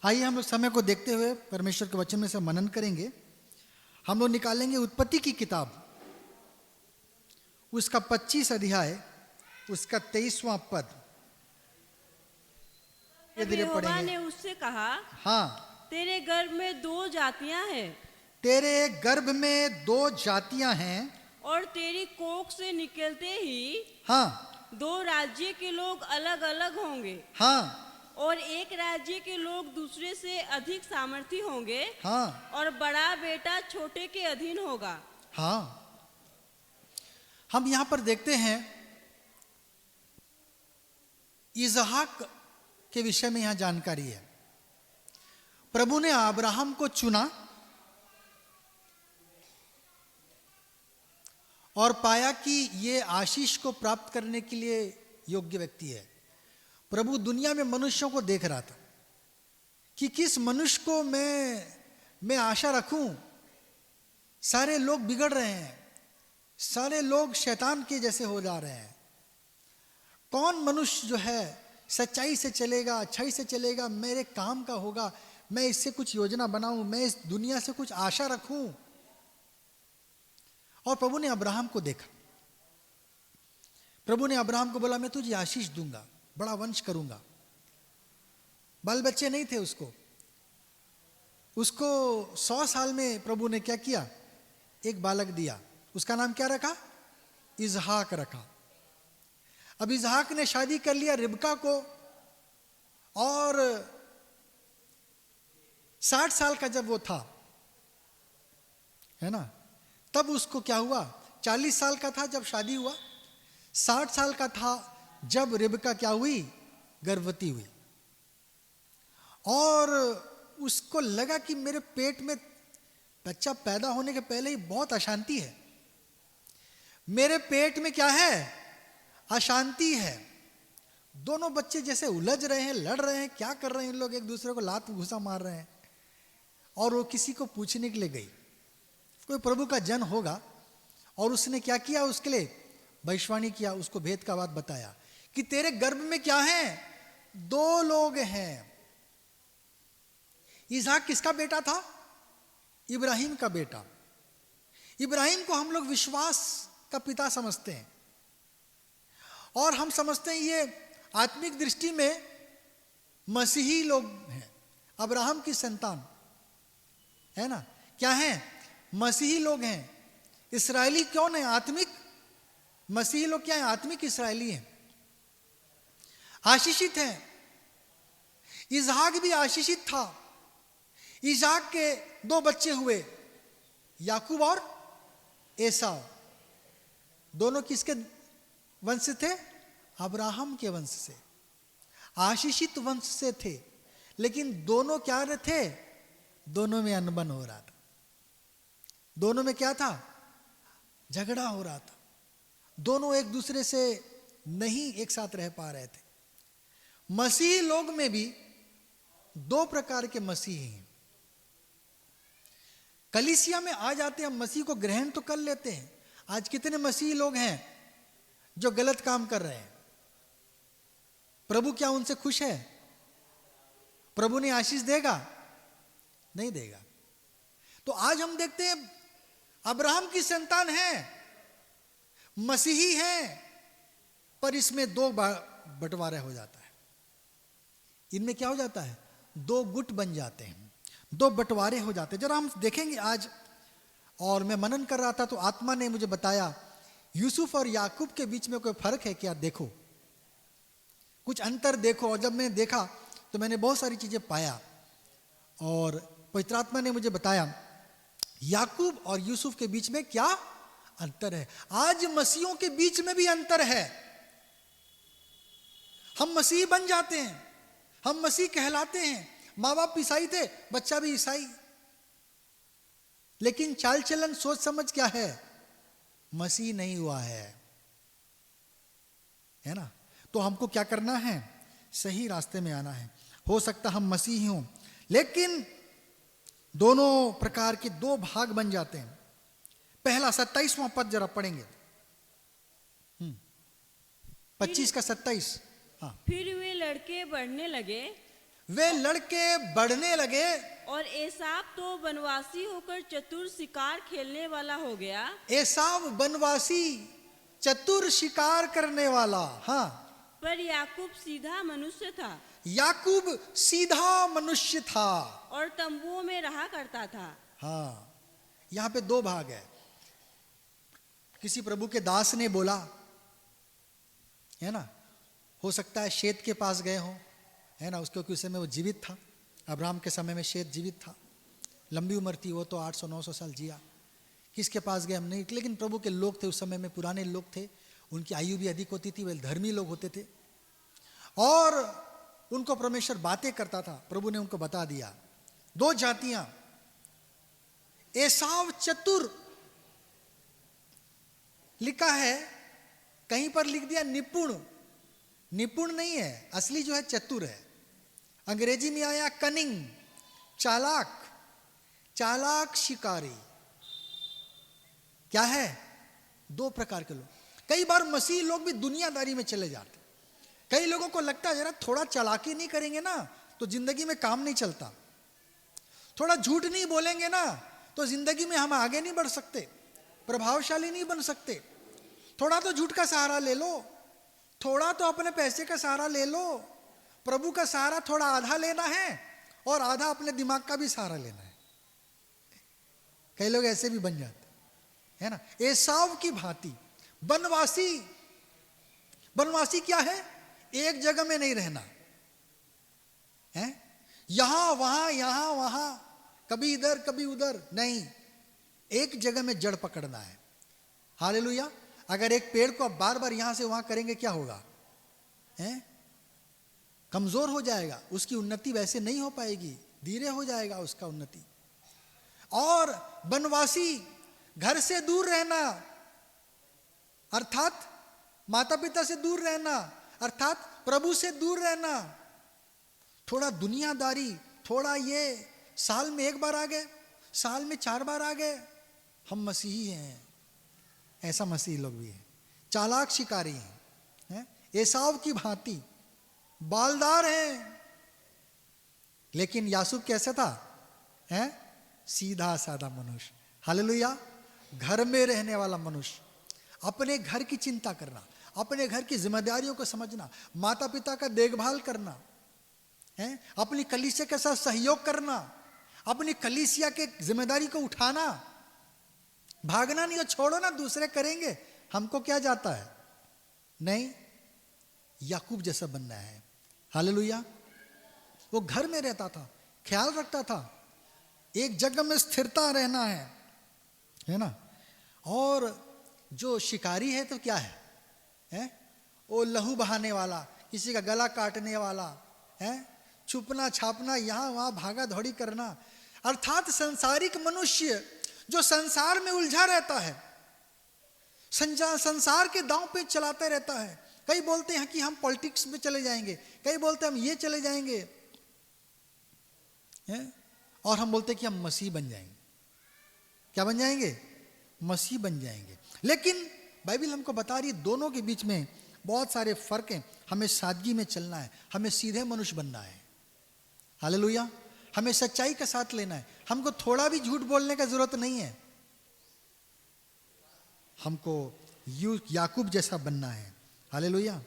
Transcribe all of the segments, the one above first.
आइए हम लोग समय को देखते हुए परमेश्वर के वचन में से मनन करेंगे। हम लोग निकालेंगे उत्पत्ति की किताब, उसका 25 अध्याय, उसका 23वां पद। तब यहोवा ने उससे कहा, हाँ, तेरे गर्भ में 2 जातियां हैं तेरे गर्भ में 2 जातियां हैं, और तेरी कोख से निकलते ही हाँ 2 राज्य के लोग अलग अलग होंगे, हाँ और एक राज्य के लोग दूसरे से अधिक सामर्थी होंगे, हाँ और बड़ा बेटा छोटे के अधीन होगा। हाँ। हम यहां पर देखते हैं इसहाक के विषय में यहां जानकारी है। प्रभु ने अब्राहम को चुना और पाया कि ये आशीष को प्राप्त करने के लिए योग्य व्यक्ति है। प्रभु दुनिया में मनुष्यों को देख रहा था कि किस मनुष्य को मैं आशा रखूं। सारे लोग बिगड़ रहे हैं, सारे लोग शैतान के जैसे हो जा रहे हैं। कौन मनुष्य जो है सच्चाई से चलेगा, अच्छाई से चलेगा, मेरे काम का होगा, मैं इससे कुछ योजना बनाऊं, मैं इस दुनिया से कुछ आशा रखूं। और प्रभु ने अब्राहम को देखा। प्रभु ने अब्राहम को बोला, मैं तुझे आशीष दूंगा, बड़ा वंश करूंगा। बाल बच्चे नहीं थे उसको 100 साल में प्रभु ने क्या किया, एक बालक दिया। उसका नाम क्या रखा? इसहाक रखा। अब इसहाक ने शादी कर लिया रिबका को, और 60 साल का जब वो था, है ना, तब उसको क्या हुआ, 40 साल का था जब शादी हुआ, 60 साल का था जब रिबका क्या हुई, गर्भवती हुई। और उसको लगा कि मेरे पेट में बच्चा पैदा होने के पहले ही बहुत अशांति है, मेरे पेट में क्या है, अशांति है। दोनों बच्चे जैसे उलझ रहे हैं, लड़ रहे हैं, क्या कर रहे हैं इन लोग, एक दूसरे को लात घुसा मार रहे हैं। और वो किसी को पूछने के लिए गई, कोई प्रभु का जन होगा, और उसने क्या किया, उसके लिए भविष्यवाणी किया, उसको भेद का बात बताया कि तेरे गर्भ में क्या है, 2 लोग हैं। इसहाक किसका बेटा था? इब्राहिम का बेटा। इब्राहिम को हम लोग विश्वास का पिता समझते हैं, और हम समझते हैं ये आत्मिक दृष्टि में मसीही लोग हैं, अब्राहम की संतान है ना, क्या है, मसीही लोग हैं। इस्राएली कौन है? आत्मिक मसीही लोग क्या है? आत्मिक इस्राएली हैं, आशीषित हैं। इसहाक भी आशीषित था। इसहाक के 2 बच्चे हुए, याकूब और एसाव। दोनों किसके वंश से थे? अब्राहम के वंश से, आशीषित वंश से थे। लेकिन दोनों क्या थे? दोनों में अनबन हो रहा था, दोनों में क्या था, झगड़ा हो रहा था। दोनों एक दूसरे से नहीं एक साथ रह पा रहे थे। मसीही लोग में भी 2 प्रकार के मसीही हैं। कलीसिया में आ जाते हैं, मसीह को ग्रहण तो कर लेते हैं। आज कितने मसीही लोग हैं जो गलत काम कर रहे हैं? प्रभु क्या उनसे खुश है? प्रभु ने आशीष देगा? नहीं देगा। तो आज हम देखते हैं अब्राहम की संतान है, मसीही है, पर इसमें 2 बंटवारा हो जाता है। इनमें क्या हो जाता है? 2 गुट बन जाते हैं, 2 बंटवारे हो जाते हैं। जरा हम देखेंगे आज। और मैं मनन कर रहा था तो आत्मा ने मुझे बताया, यूसुफ और याकूब के बीच में कोई फर्क है क्या? देखो, कुछ अंतर देखो। और जब मैंने देखा तो मैंने बहुत सारी चीजें पाया, और पवित्र आत्मा ने मुझे बताया याकूब और यूसुफ के बीच में क्या अंतर है। आज मसीहों के बीच में भी अंतर है। हम मसीह बन जाते हैं, हम मसीह कहलाते हैं। माँ बाप ईसाई थे, बच्चा भी ईसाई, लेकिन चाल चलन सोच समझ क्या है, मसीह नहीं हुआ है ना। तो हमको क्या करना है? सही रास्ते में आना है। हो सकता हम मसीही हों, लेकिन दोनों प्रकार के 2 भाग बन जाते हैं। पहला 27वां पद जरा पढ़ेंगे, 25 का 27। हाँ, फिर वे लड़के बढ़ने लगे वे लड़के बढ़ने लगे। और एसाव तो वनवासी होकर चतुर शिकार खेलने वाला हो गया, एसाव बनवासी, चतुर शिकार करने वाला। हाँ, पर याकूब सीधा मनुष्य था याकूब सीधा मनुष्य था। और तंबुओं में रहा करता था। हाँ, यहां पे दो भाग है। किसी प्रभु के दास ने बोला, है ना, हो सकता है शेत के पास गए हो, है ना, उसको उस समय वो जीवित था। अब्राहम के समय में शेत जीवित था, लंबी उम्र थी, वो तो 800-900 साल जिया। किसके पास गए हम नहीं, लेकिन प्रभु के लोग थे उस समय में, पुराने लोग थे, उनकी आयु भी अधिक होती थी, वे धर्मी लोग होते थे और उनको परमेश्वर बातें करता था। प्रभु ने उनको बता दिया, दो जातियां, एसाव चतुर लिखा है, कहीं पर लिख दिया निपुण। निपुण नहीं है, असली जो है चतुर है। अंग्रेजी में आया कनिंग, चालाक, चालाक शिकारी। क्या है, दो प्रकार के लोग। कई बार मसीह लोग भी दुनियादारी में चले जाते। कई लोगों को लगता है जरा थोड़ा चालाकी नहीं करेंगे ना तो जिंदगी में काम नहीं चलता, थोड़ा झूठ नहीं बोलेंगे ना तो जिंदगी में हम आगे नहीं बढ़ सकते, प्रभावशाली नहीं बन सकते। थोड़ा तो झूठ का सहारा ले लो, थोड़ा तो अपने पैसे का सहारा ले लो। प्रभु का सहारा थोड़ा आधा लेना है और आधा अपने दिमाग का भी सहारा लेना है। कई लोग ऐसे भी बन जाते है ना, एसाव की भांति। बनवासी, बनवासी क्या है, एक जगह में नहीं रहना है, यहां वहां, कभी इधर कभी उधर नहीं, एक जगह में जड़ पकड़ना है। हालेलुया। अगर एक पेड़ को आप बार बार यहां से वहां करेंगे क्या होगा, हैं? कमजोर हो जाएगा, उसकी उन्नति वैसे नहीं हो पाएगी, धीरे हो जाएगा उसका उन्नति। और बनवासी, घर से दूर रहना, अर्थात माता पिता से दूर रहना, अर्थात प्रभु से दूर रहना। थोड़ा दुनियादारी, थोड़ा ये, साल में एक बार आ गए, साल में 4 बार आ गए, हम मसीही हैं, ऐसा मसीही लोग भी हैं। चालाक शिकारी हैं, एसाव की भांति बालदार हैं। लेकिन यासूब कैसा था, हैं? सीधा साधा मनुष्य। हालेलुया। घर में रहने वाला मनुष्य, अपने घर की चिंता करना, अपने घर की जिम्मेदारियों को समझना, माता पिता का देखभाल करना, है, अपनी कलीसिया के साथ सहयोग करना, अपनी कलीसिया के जिम्मेदारी को उठाना, भागना नहीं और छोड़ो ना दूसरे करेंगे, हमको क्या जाता है, नहीं, याकूब जैसा बनना है। हालेलुया। वो घर में रहता था, ख्याल रखता था, एक जगह में स्थिरता रहना है ना। और जो शिकारी है तो क्या है? वो लहू बहाने वाला, किसी का गला काटने वाला है, छुपना छापना, यहां वहां भागा दौड़ी करना, अर्थात संसारिक मनुष्य जो संसार में उलझा रहता है, संसार के दांव पे चलाते रहता है। कई बोलते हैं कि हम पॉलिटिक्स में चले जाएंगे, कई बोलते हैं हम ये चले जाएंगे, और हम बोलते हैं कि हम मसीह बन जाएंगे। क्या बन जाएंगे? मसीह बन जाएंगे। लेकिन बाइबल हमको बता रही है दोनों के बीच में बहुत सारे फर्क हैं। हमें सादगी में चलना है, हमें सीधे मनुष्य बनना है। हालेलुया। हमें सच्चाई के साथ लेना है, हमको थोड़ा भी झूठ बोलने का जरूरत नहीं है, हमको याकूब जैसा बनना है। हालेलुया।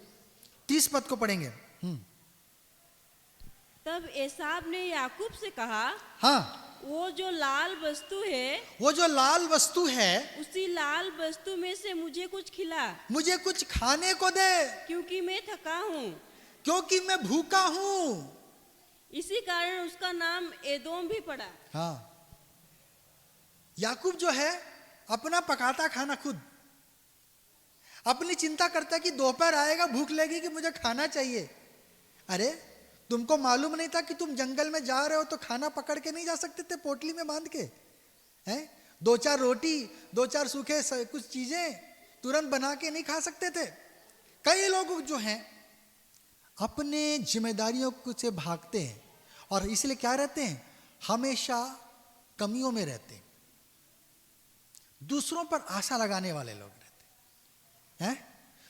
30 पद को पढ़ेंगे। तब एसाव ने याकूब से कहा, हाँ, वो जो लाल वस्तु है, वो जो लाल वस्तु है, उसी लाल वस्तु में से मुझे कुछ खिला, मुझे कुछ खाने को दे, क्योंकि मैं थका हूँ, क्योंकि मैं भूखा हूं। इसी कारण उसका नाम एदोम भी पड़ा। हाँ, याकूब जो है अपना पकाता खाना खुद, अपनी चिंता करता है कि दोपहर आएगा, भूख लगेगी कि मुझे खाना चाहिए। अरे तुमको मालूम नहीं था कि तुम जंगल में जा रहे हो तो खाना पकड़ के नहीं जा सकते थे, पोटली में बांध के, हैं? 2-4 रोटी, 2-4 सूखे कुछ चीजें तुरंत बना के नहीं खा सकते थे। कई लोग जो हैं अपने जिम्मेदारियों से भागते हैं और इसलिए क्या रहते हैं, हमेशा कमियों में रहते हैं, दूसरों पर आशा लगाने वाले लोग रहते हैं,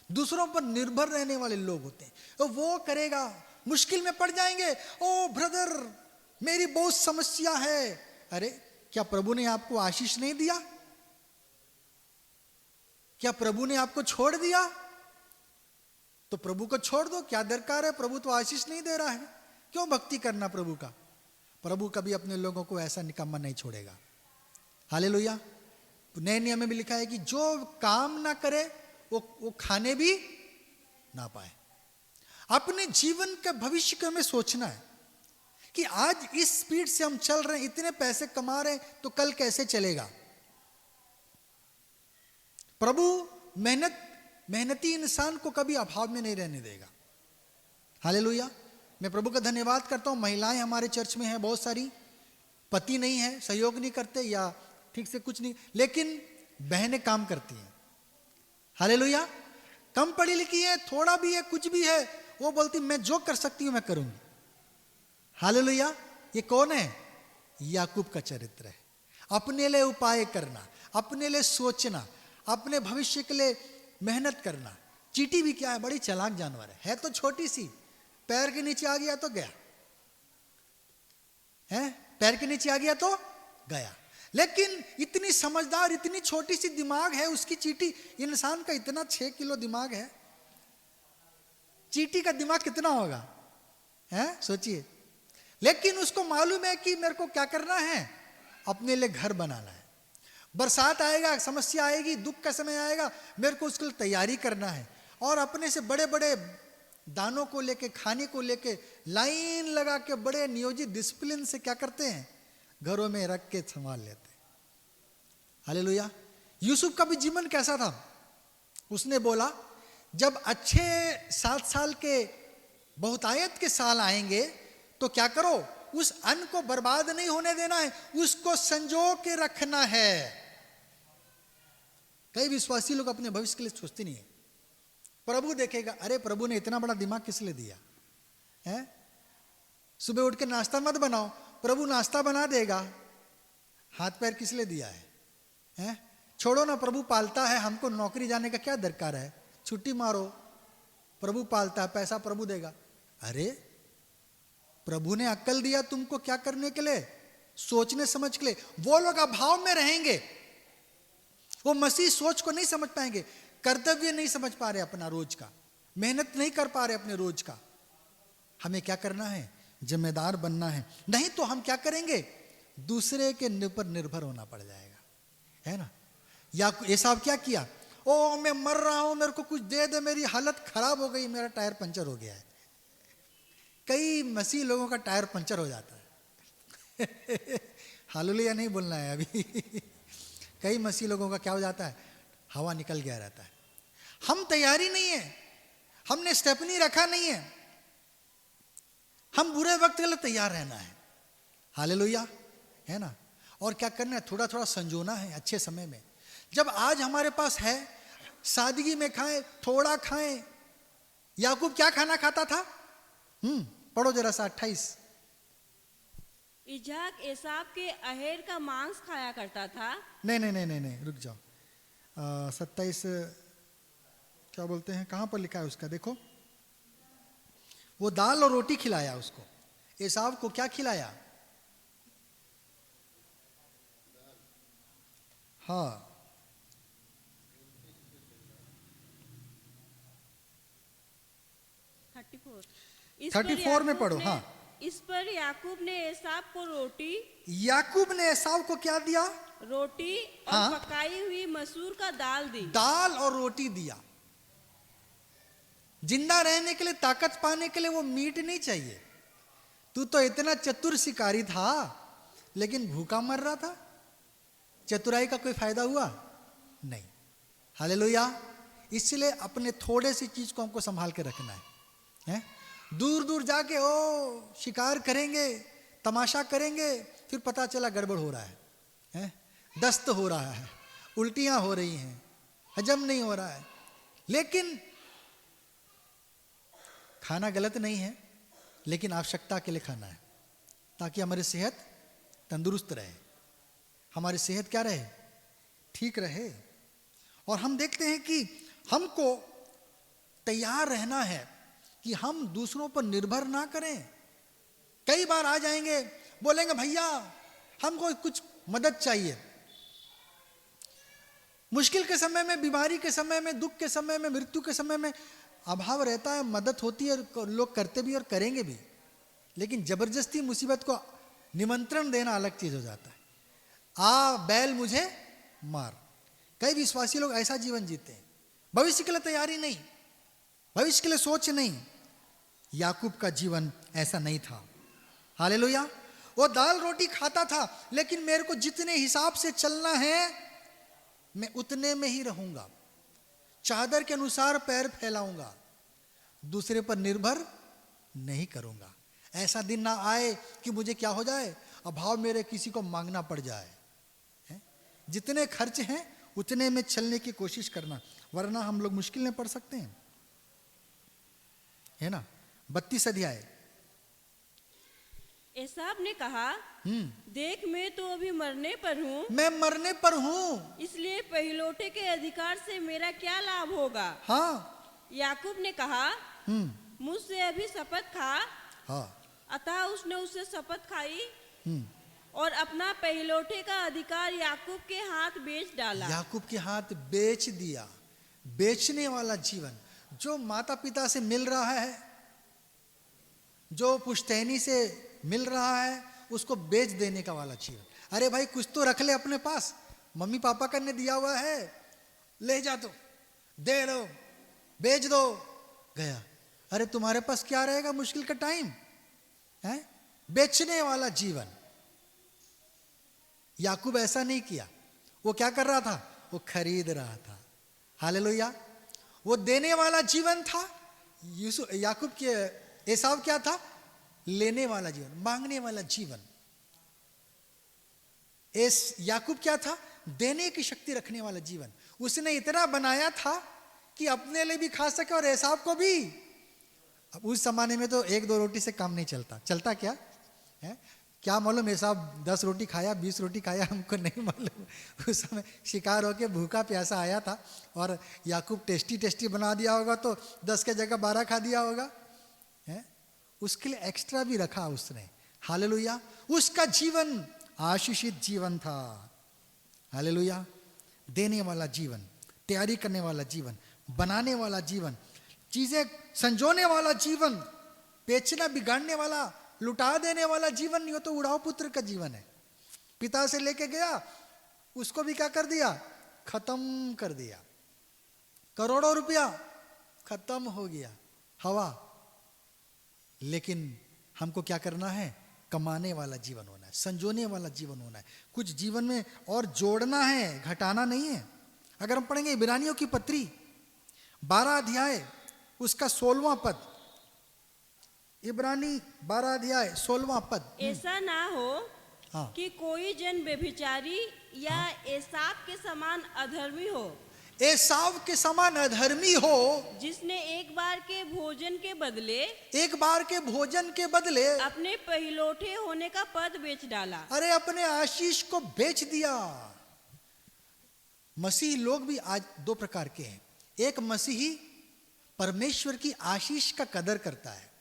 दूसरों पर निर्भर रहने वाले लोग होते हैं। तो वो करेगा मुश्किल में पड़ जाएंगे। ओ ब्रदर, मेरी बहुत समस्या है। अरे, क्या प्रभु ने आपको आशीष नहीं दिया? क्या प्रभु ने आपको छोड़ दिया? तो प्रभु को छोड़ दो, क्या दरकार है? प्रभु तो आशीष नहीं दे रहा है, क्यों भक्ति करना प्रभु का? प्रभु कभी अपने लोगों को ऐसा निकम्मा नहीं छोड़ेगा। हालेलुया। नए नियम में भी लिखा है कि जो काम ना करे वो खाने भी ना पाए। अपने जीवन के भविष्य के हमें सोचना है कि आज इस स्पीड से हम चल रहे हैं, इतने पैसे कमा रहे हैं, तो कल कैसे चलेगा? प्रभु मेहनती इंसान को कभी अभाव में नहीं रहने देगा। हालेलुया। मैं प्रभु का धन्यवाद करता हूं, महिलाएं हमारे चर्च में हैं बहुत सारी, पति नहीं है, सहयोग नहीं करते या ठीक से कुछ नहीं, लेकिन बहनें काम करती हैं। हालेलुया। कम पढ़ी लिखी है, थोड़ा भी है, कुछ भी है, वो बोलती मैं जो कर सकती हूं मैं करूंगी। हालेलुया। ये कौन है? याकूब का चरित्र है। अपने लिए उपाय करना, अपने लिए सोचना, अपने भविष्य के लिए मेहनत करना। चींटी भी क्या है? बड़ी चालाक जानवर है तो छोटी सी, पैर के नीचे आ गया तो गया है, पैर के नीचे आ गया तो गया। लेकिन इतनी समझदार, इतनी छोटी सी दिमाग है उसकी चींटी। इंसान का इतना 6 किलो दिमाग है, चींटी का दिमाग कितना होगा? है, सोचिए। लेकिन उसको मालूम है कि मेरे को क्या करना है, अपने लिए घर बनाना है। बरसात आएगा, समस्या आएगी, दुख का समय आएगा, मेरे को उसके लिए तैयारी करना है। और अपने से बड़े बड़े दानों को लेके, खाने को लेके लाइन लगा के बड़े नियोजित डिसिप्लिन से क्या करते हैं, घरों में रख के संभाल लेते हैं। हालेलुया। यूसुफ का भी जीवन कैसा था? उसने बोला जब अच्छे 7 साल के बहुतायत के साल आएंगे तो क्या करो, उस अन्न को बर्बाद नहीं होने देना है, उसको संजो के रखना है। कई विश्वासी लोग अपने भविष्य के लिए सोचते नहीं है। प्रभु देखेगा, अरे प्रभु ने इतना बड़ा दिमाग किस लिए दिया है? सुबह उठ के नाश्ता मत बनाओ, प्रभु नाश्ता बना देगा। हाथ पैर किस लिए दिया है? छोड़ो ना, प्रभु पालता है, हमको नौकरी जाने का क्या दरकार है? छुट्टी मारो, प्रभु पालता है, पैसा प्रभु देगा। अरे, प्रभु ने अक्ल दिया तुमको क्या करने के लिए, सोचने समझ के लिए। वो लोग अभाव में रहेंगे, वो मसीह सोच को नहीं समझ पाएंगे, कर्तव्य नहीं समझ पा रहे अपना रोज का, मेहनत नहीं कर पा रहे अपने रोज का। हमें क्या करना है? जिम्मेदार बनना है, नहीं तो हम क्या करेंगे, दूसरे के ऊपर निर्भर होना पड़ जाएगा, है ना। या एसाव क्या किया, ओ मैं मर रहा हूं, मेरे को कुछ दे दे, मेरी हालत खराब हो गई, मेरा टायर पंचर हो गया है। कई मसीह लोगों का टायर पंचर हो जाता है। हालेलुया नहीं बोलना है अभी। कई मसीह लोगों का क्या हो जाता है, हवा निकल गया रहता है। हम तैयारी नहीं है, हमने स्टेपनी रखा नहीं है, हम बुरे वक्त के लिए तैयार रहना है। हालेलुया, है ना। और क्या करना है, थोड़ा थोड़ा संजोना है अच्छे समय में। जब आज हमारे पास है, सादगी में खाएं, थोड़ा खाएं। याकूब क्या खाना खाता था? पढ़ो जरा सा 28। इजाक एसाव के अहेर का मांस खाया करता था। नहीं, रुक जाओ। 27 क्या बोलते हैं, कहां पर लिखा है उसका, देखो। वो दाल और रोटी खिलाया उसको। एसाव को क्या खिलाया? हाँ, 34 में पढ़ो। हाँ, इस पर याकूब ने एसाव को रोटी, याकूब ने एसाव को क्या दिया? रोटी और हाँ? पकाई हुई मसूर का दाल दी। दाल और रोटी दिया। जिंदा रहने के लिए, ताकत पाने के लिए वो मीट नहीं चाहिए। तू तो इतना चतुर शिकारी था, लेकिन भूखा मर रहा था। चतुराई का कोई फायदा हुआ नहीं। हालेलुया। इसलिए अपने थोड़े सी चीज को हमको संभाल के रखना है? दूर दूर जाके ओ शिकार करेंगे, तमाशा करेंगे, फिर पता चला गड़बड़ हो रहा है, दस्त हो रहा है, उल्टियां हो रही हैं, हजम नहीं हो रहा है। लेकिन खाना गलत नहीं है, लेकिन आवश्यकता के लिए खाना है, ताकि हमारी सेहत तंदुरुस्त रहे, हमारी सेहत क्या रहे, ठीक रहे। और हम देखते हैं कि हमको तैयार रहना है, कि हम दूसरों पर निर्भर ना करें। कई बार आ जाएंगे, बोलेंगे भैया हमको कुछ मदद चाहिए। मुश्किल के समय में, बीमारी के समय में, दुख के समय में, मृत्यु के समय में अभाव रहता है, मदद होती है, लोग करते भी और करेंगे भी। लेकिन जबरदस्ती मुसीबत को निमंत्रण देना अलग चीज हो जाता है। आ बैल मुझे मार। कई विश्वासी लोग ऐसा जीवन जीते हैं, भविष्य के लिए तैयारी नहीं, भविष्य के लिए सोच नहीं। याकूब का जीवन ऐसा नहीं था। हालेलुया। वो दाल रोटी खाता था, लेकिन मेरे को जितने हिसाब से चलना है मैं उतने में ही रहूंगा, चादर के अनुसार पैर फैलाऊंगा, दूसरे पर निर्भर नहीं करूंगा। ऐसा दिन ना आए कि मुझे क्या हो जाए, अभाव मेरे किसी को मांगना पड़ जाए। जितने खर्च हैं उतने में चलने की कोशिश करना, वरना हम लोग मुश्किल में पड़ सकते हैं, है ना। 32 अध्याय। एसाव ने कहा, देख मैं तो अभी मरने पर हूँ, मैं मरने पर हूँ, इसलिए पहिलौठे के अधिकार से मेरा क्या लाभ होगा। हाँ। याकूब ने कहा, मुझसे अभी शपथ खा। हाँ। अतः उसने उससे शपथ खाई और अपना पहिलौठे का अधिकार याकूब के हाथ बेच डाला। याकूब के हाथ बेच दिया। बेचने वाला जीवन, जो माता पिता से मिल रहा है, जो पुश्तैनी से मिल रहा है, उसको बेच देने का वाला जीवन। अरे भाई कुछ तो रख ले अपने पास, मम्मी पापा का ने दिया हुआ है, ले जा, तो दे लो, बेच दो, गया। अरे तुम्हारे पास क्या रहेगा मुश्किल का टाइम है। बेचने वाला जीवन। याकूब ऐसा नहीं किया। वो क्या कर रहा था, वो खरीद रहा था। हालेलुया। वो देने वाला जीवन था। याकूब के एसाव क्या था, लेने वाला जीवन, मांगने वाला जीवन। याकूब क्या था, देने की शक्ति रखने वाला जीवन। उसने इतना बनाया था कि अपने लिए भी खा सके और एसाव को भी। अब उस जमाने में तो 1-2 रोटी से काम नहीं चलता। चलता क्या है, क्या मालूम एसाव 10 रोटी खाया, 20 रोटी खाया, हमको नहीं मालूम। उस समय शिकार होके भूखा प्यासा आया था और याकूब टेस्टी बना दिया होगा, तो 10 के जगह 12 खा दिया होगा, है। उसके लिए एक्स्ट्रा भी रखा उसने। हालेलुया। उसका जीवन आशीषित जीवन था। हालेलुया। देने वाला जीवन, तैयारी करने वाला जीवन, बनाने वाला जीवन, चीजें संजोने वाला जीवन, बेचना बिगाड़ने वाला, लुटा देने वाला जीवन नहीं हो तो उड़ाव पुत्र का जीवन है। पिता से लेके गया, उसको भी क्या कर दिया, खत्म कर दिया। करोड़ों रुपया खत्म हो गया, हवा। लेकिन हमको क्या करना है, कमाने वाला जीवन होना है, संजोने वाला जीवन होना है। कुछ जीवन में और जोड़ना है, घटाना नहीं है। अगर हम पढ़ेंगे इब्रानियों की पत्री 12 अध्याय उसका 16वां पद, इब्रानी 12 अध्याय 16वां पद। ऐसा ना हो हाँ। कि कोई जन व्यभिचारी या एसाव के समान अधर्मी हो, एसाव के समान अधर्मी हो, जिसने एक बार के भोजन के बदले अपने पहिलौठे होने का पद बेच डाला। अरे अपने आशीष को बेच दिया। मसीही लोग भी आज 2 प्रकार के हैं। एक मसीही परमेश्वर की आशीष का कदर करता है,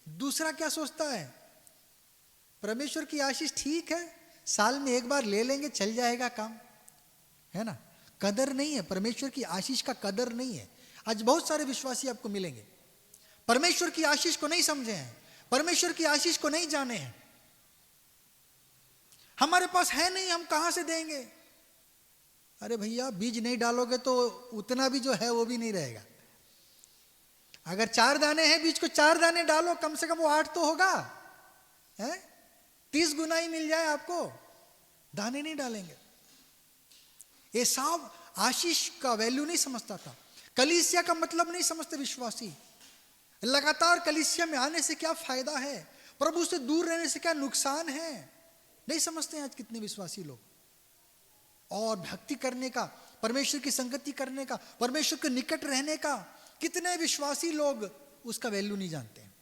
दूसरा क्या सोचता है, परमेश्वर की आशीष ठीक है, साल में एक बार ले लेंगे, चल जाएगा काम, है ना। कदर नहीं है, परमेश्वर की आशीष का कदर नहीं है। आज बहुत सारे विश्वासी आपको मिलेंगे, परमेश्वर की आशीष को नहीं समझे हैं, परमेश्वर की आशीष को नहीं जाने हैं। हमारे पास है नहीं, हम कहां से देंगे। अरे भैया, बीज नहीं डालोगे तो उतना भी जो है वो भी नहीं रहेगा। अगर 4 दाने हैं, बीज को 4 दाने डालो, कम से कम वो 8 तो होगा, है। 30 गुना ही मिल जाए आपको, दाने नहीं डालेंगे। एसाव आशीष का वैल्यू नहीं समझता था, कलीसिया का मतलब नहीं समझते विश्वासी। लगातार कलीसिया में आने से क्या फायदा है, प्रभु से दूर रहने से क्या नुकसान है, नहीं समझते हैं आज कितने विश्वासी लोग। और भक्ति करने का, परमेश्वर की संगति करने का, परमेश्वर के निकट रहने का, कितने विश्वासी लोग उसका वैल्यू नहीं जानते हैं।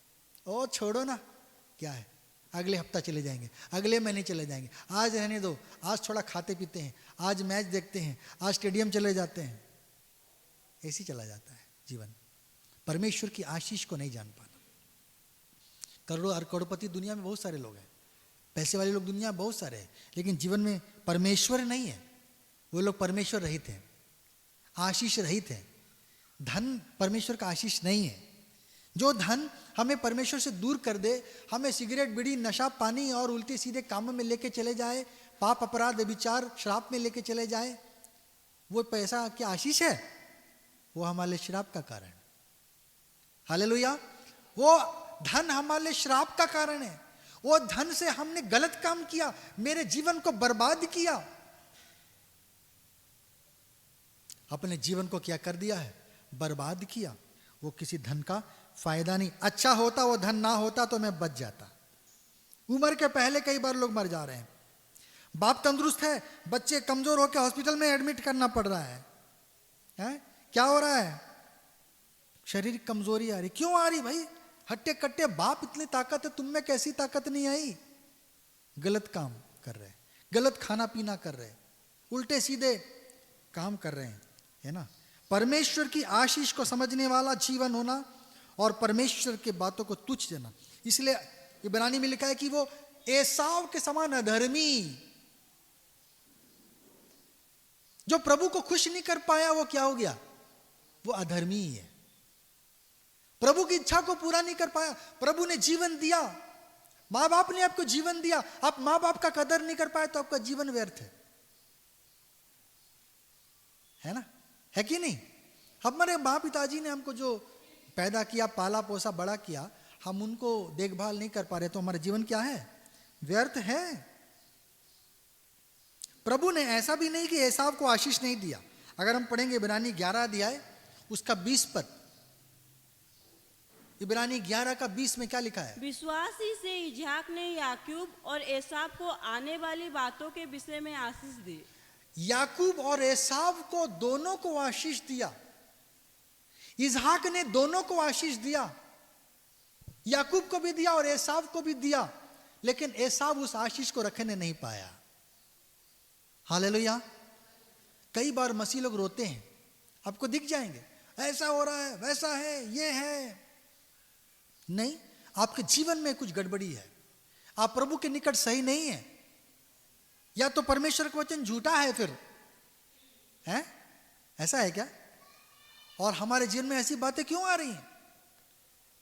ओ छोड़ो ना, क्या है, अगले हफ्ता चले जाएंगे, अगले महीने चले जाएंगे, आज रहने दो, आज थोड़ा खाते पीते हैं, आज मैच देखते हैं, आज स्टेडियम चले जाते हैं। ऐसे ही चला जाता है जीवन। परमेश्वर की आशीष को नहीं जान पाना। करोड़ों और करोड़पति दुनिया में बहुत सारे लोग हैं, पैसे वाले लोग दुनिया में बहुत सारे हैं, लेकिन जीवन में परमेश्वर नहीं है। वो लोग परमेश्वर रहित हैं, आशीष रहित हैं। धन परमेश्वर का आशीष नहीं है। जो धन हमें परमेश्वर से दूर कर दे, हमें सिगरेट, बीड़ी, नशा, पानी और उल्टे सीधे कामों में लेके चले जाए, पाप, अपराध, व्यभिचार, श्राप में लेके चले जाए, वो पैसा क्या आशीष है? वो हमारे श्राप का कारण। हालेलुया। वो धन हमारे श्राप का कारण है। वो धन से हमने गलत काम किया, मेरे जीवन को बर्बाद किया, अपने जीवन को क्या कर दिया है? बर्बाद किया। वो किसी धन का फायदा नहीं। अच्छा होता वो धन ना होता तो मैं बच जाता। उम्र के पहले कई बार लोग मर जा रहे हैं। बाप तंदुरुस्त है, बच्चे कमजोर होकर हॉस्पिटल में एडमिट करना पड़ रहा है। क्या हो रहा है? शारीरिक कमजोरी आ रही। क्यों आ रही भाई? हट्टे कट्टे बाप, इतनी ताकत है, तुम में कैसी ताकत नहीं आई? गलत काम कर रहे, गलत खाना पीना कर रहे, उल्टे सीधे काम कर रहे हैं, है ना। परमेश्वर की आशीष को समझने वाला जीवन होना और परमेश्वर के बातों को तुच्छ देना। इसलिए इब्रानी में लिखा है कि वो एसाव के समान अधर्मी, जो प्रभु को खुश नहीं कर पाया, वो क्या हो गया? वो अधर्मी है। प्रभु की इच्छा को पूरा नहीं कर पाया। प्रभु ने जीवन दिया, मां बाप ने आपको जीवन दिया, आप मां बाप का कदर नहीं कर पाए तो आपका जीवन व्यर्थ है ना? है कि नहीं? हमारे माँ पिताजी ने हमको जो पैदा किया, पाला पोसा, बड़ा किया, हम उनको देखभाल नहीं कर पा रहे तो हमारा जीवन क्या है? व्यर्थ है। प्रभु ने ऐसा भी नहीं कि एसाव को आशीष नहीं दिया। अगर हम पढ़ेंगे इब्रानी 11 अध्याय उसका 20 पद, इब्रानी 11 का 20 में क्या लिखा है? विश्वास ही से इजहाक ने याकूब और एसाव को आने वाली बातों के विषय में आशीष दी। याकूब और एसाव को दोनों को आशीष दिया। इजहाक ने दोनों को आशीष दिया, याकूब को भी दिया और एसाव को भी दिया, लेकिन एसाव उस आशीष को रखने नहीं पाया। हालेलुया। कई बार मसीह लोग रोते हैं, आपको दिख जाएंगे, ऐसा हो रहा है, वैसा है, ये है। नहीं, आपके जीवन में कुछ गड़बड़ी है, आप प्रभु के निकट सही नहीं है, या तो परमेश्वर का वचन झूठा है फिर है। ऐसा है क्या? और हमारे जीवन में ऐसी बातें क्यों आ रही हैं?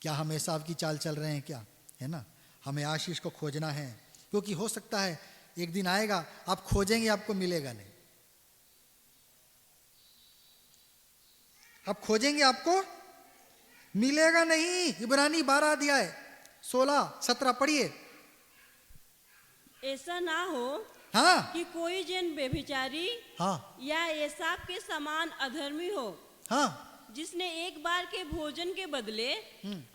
क्या हम एसाव की चाल चल रहे हैं क्या? है ना। हमें आशीष को खोजना है, क्योंकि हो सकता है एक दिन आएगा आप खोजेंगे, आपको मिलेगा नहीं। आप खोजेंगे, आपको मिलेगा नहीं। इब्रानी 12 अध्याय 16-17 पढ़िए। ऐसा ना हो हाँ, कि कोई जन व्यभिचारी हाँ, या एसाव के समान अधर्मी हो, हाँ, जिसने एक बार के भोजन के बदले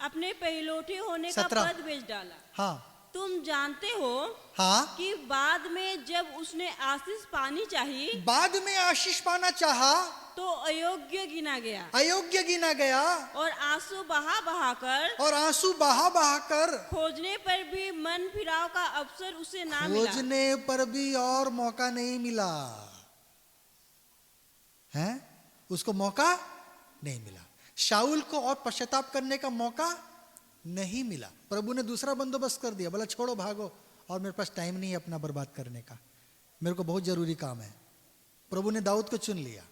अपने पहलौठे होने का 17 पद बेच डाला। हाँ, तुम जानते हो हाँ, कि बाद में जब उसने आशीष पानी चाहिए बाद में आशीष पाना चाहा तो अयोग्य गिना गया, अयोग्य गिना गया, और आंसू बहा बहा कर और आंसू बहा बहा कर खोजने पर भी मन फिराव का अवसर उसे ना मिला। खोजने पर भी और मौका नहीं मिला है, उसको मौका नहीं मिला। शाऊल को और पश्चाताप करने का मौका नहीं मिला। प्रभु ने दूसरा बंदोबस्त कर दिया, बोला छोड़ो, भागो, और मेरे पास टाइम नहीं है अपना बर्बाद करने का, मेरे को बहुत जरूरी काम है। प्रभु ने दाऊद को चुन लिया,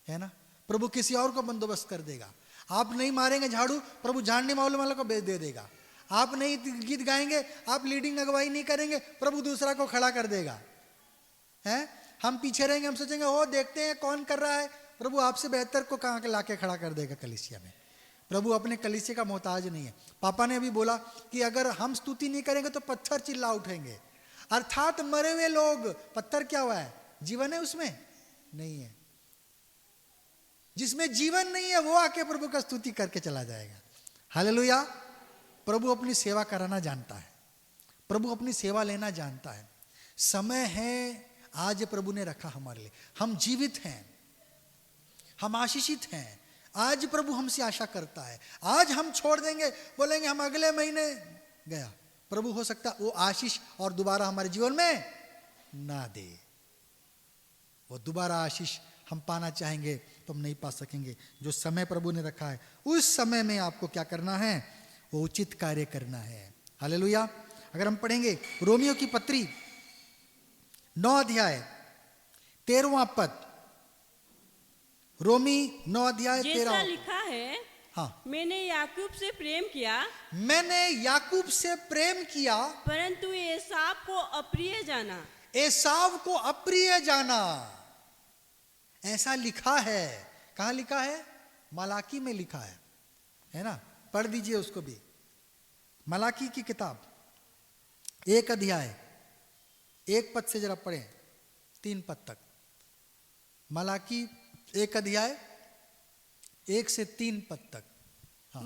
है ना। प्रभु किसी और को बंदोबस्त कर देगा। आप नहीं मारेंगे झाड़ू, प्रभु झाड़ने वालों को बेच दे देगा। आप नहीं गीत गाएंगे, आप लीडिंग अगुवाई नहीं करेंगे, प्रभु दूसरा को खड़ा कर देगा। है, हम पीछे रहेंगे, हम सोचेंगे ओ देखते हैं कौन कर रहा है, प्रभु आपसे बेहतर को कहाँ के लाके खड़ा कर देगा कलीसिया में। प्रभु अपने कलीसिया का मोहताज नहीं है। पापा ने अभी बोला कि अगर हम स्तुति नहीं करेंगे तो पत्थर चिल्ला उठेंगे, अर्थात मरे हुए लोग, पत्थर क्या हुआ है? जीवन है उसमें नहीं है। जिसमें जीवन नहीं है वो आके प्रभु का स्तुति करके चला जाएगा। हालेलुया। प्रभु अपनी सेवा कराना जानता है, प्रभु अपनी सेवा लेना जानता है। समय है आज प्रभु ने रखा हमारे लिए, हम जीवित हैं, हम आशीषित हैं। आज प्रभु हमसे आशा करता है। आज हम छोड़ देंगे, बोलेंगे हम अगले महीने गया, प्रभु हो सकता वो आशीष और दोबारा हमारे जीवन में ना दे। वो दोबारा आशीष हम पाना चाहेंगे तो हम नहीं पा सकेंगे। जो समय प्रभु ने रखा है उस समय में आपको क्या करना है, वो उचित कार्य करना है। हालेलुया। अगर हम पढ़ेंगे रोमियो की पत्री 9 अध्याय 13वां पद, रोमी 9 अध्याय जैसा 13। लिखा है, हाँ, मैंने याकूब से प्रेम किया मैंने याकूब से प्रेम किया, परंतु एसाव को अप्रिय जाना। एसाव को अप्रिय जाना, ऐसा लिखा है। कहाँ लिखा है? मलाकी में लिखा है ना? पढ़ दीजिए उसको भी। मलाकी की किताब 1 अध्याय 1 पद से जरा पढ़ें 3 पद तक। मलाकी 1 अध्याय 1 से 3 पद तक। हाँ,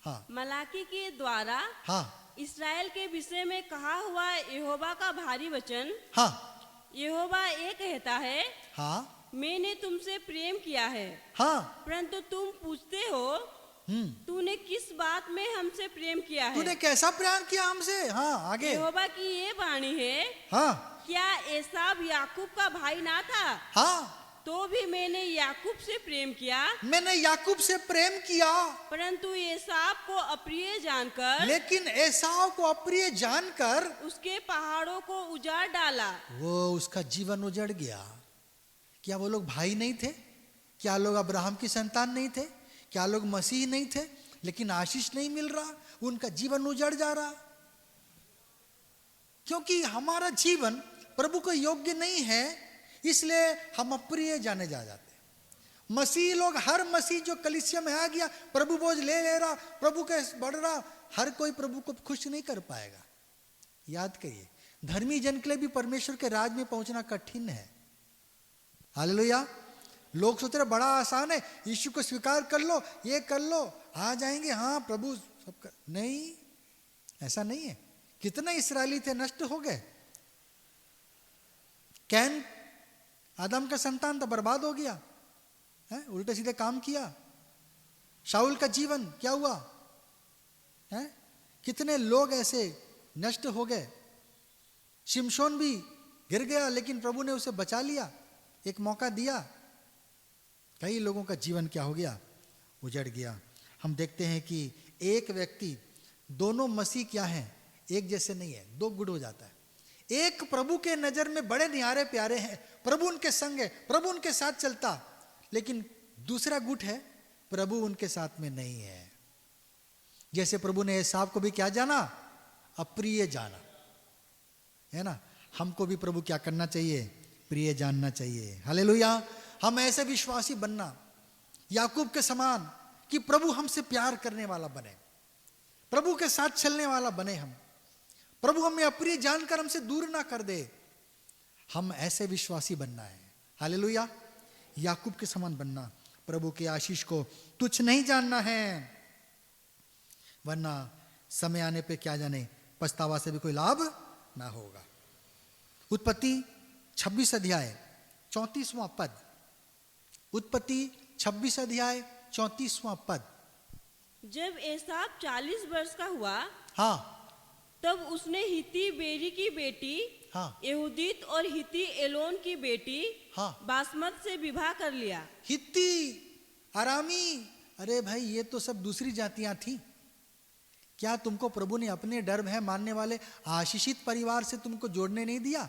हाँ, मलाकी के द्वारा हाँ, इसराइल के विषय में कहा हुआ यहोवा का भारी वचन। हाँ, यहोवा ये कहता है, हाँ, मैंने तुमसे प्रेम किया है, हाँ, परंतु तुम पूछते हो तूने किस बात में हमसे प्रेम किया है। तूने कैसा प्यार किया हमसे। हाँ, आगे। यहोवा की ये वाणी है, हाँ, क्या एसाव याकूब का भाई ना था? हाँ, तो भी मैंने याकूब से प्रेम किया, मैंने याकूब से प्रेम किया, परंतु एसाव को अप्रिय जानकर, लेकिन एसाव को अप्रिय जानकर उसके पहाड़ों को उजाड़ डाला। वो उसका जीवन उजड़ गया। क्या वो लोग भाई नहीं थे? क्या लोग अब्राहम की संतान नहीं थे? क्या लोग मसीह नहीं थे? लेकिन आशीष नहीं मिल रहा, उनका जीवन उजड़ जा रहा। क्योंकि हमारा जीवन प्रभु को योग्य नहीं है, इसलिए हम अप्रिय जाने जा जाते हैं। मसीह लोग, हर मसीह जो कलीसिया में आ गया, प्रभु बोझ ले रहा, प्रभु के बढ़ रहा, हर कोई प्रभु को खुश नहीं कर पाएगा। याद करिए, धर्मी जन के लिए भी परमेश्वर के राज में पहुंचना कठिन है। हालेलुया। लोग सोच रहे बड़ा आसान है, यीशु को स्वीकार कर लो, ये कर लो, आ जाएंगे। हाँ प्रभु सब कर। नहीं, ऐसा नहीं है। कितने इस्राएली थे, नष्ट हो गए। कैन आदम का संतान था, बर्बाद हो गया है, उल्टे सीधे काम किया। शाऊल का जीवन क्या हुआ है? कितने लोग ऐसे नष्ट हो गए। शिमशोन भी गिर गया, लेकिन प्रभु ने उसे बचा लिया, एक मौका दिया। कई लोगों का जीवन क्या हो गया? उजड़ गया। हम देखते हैं कि एक व्यक्ति, दोनों मसीह क्या हैं? एक जैसे नहीं है, दो गुट हो जाता है। एक प्रभु के नजर में बड़े न्यारे प्यारे हैं, प्रभु उनके संग है, प्रभु उनके साथ चलता, लेकिन दूसरा गुट है, प्रभु उनके साथ में नहीं है। जैसे प्रभु ने एसाव को भी क्या जाना? अप्रिय जाना, है ना? हमको भी प्रभु क्या करना चाहिए? प्रिय जानना चाहिए। हालेलुया। हम ऐसे विश्वासी बनना, याकूब के समान, कि प्रभु हमसे प्यार करने वाला बने, प्रभु के साथ चलने वाला बने। हम प्रभु हमें अप्रिय जानकर हमसे दूर ना कर दे। हम ऐसे विश्वासी बनना है। हालेलुया। याकूब के समान बनना, प्रभु के आशीष को तुच्छ नहीं जानना है, वरना समय आने पे क्या जाने पछतावा से भी कोई लाभ ना होगा। उत्पत्ति 26 अध्याय 34वां पद। उत्पत्ति 26 अध्याय 34वां पद। जब एसाव 40 वर्ष का हुआ, हाँ, तब उसने हित्ती बेरी की बेटी हाँ, यहूदीत और हित्ती एलोन की बेटी हाँ, बासमत से विवाह कर लिया। हित्ती, अरामी, अरे भाई ये तो सब दूसरी जातियां थी। क्या तुमको प्रभु ने अपने डर भय मानने वाले आशीषित परिवार से तुमको जोड़ने नहीं दिया?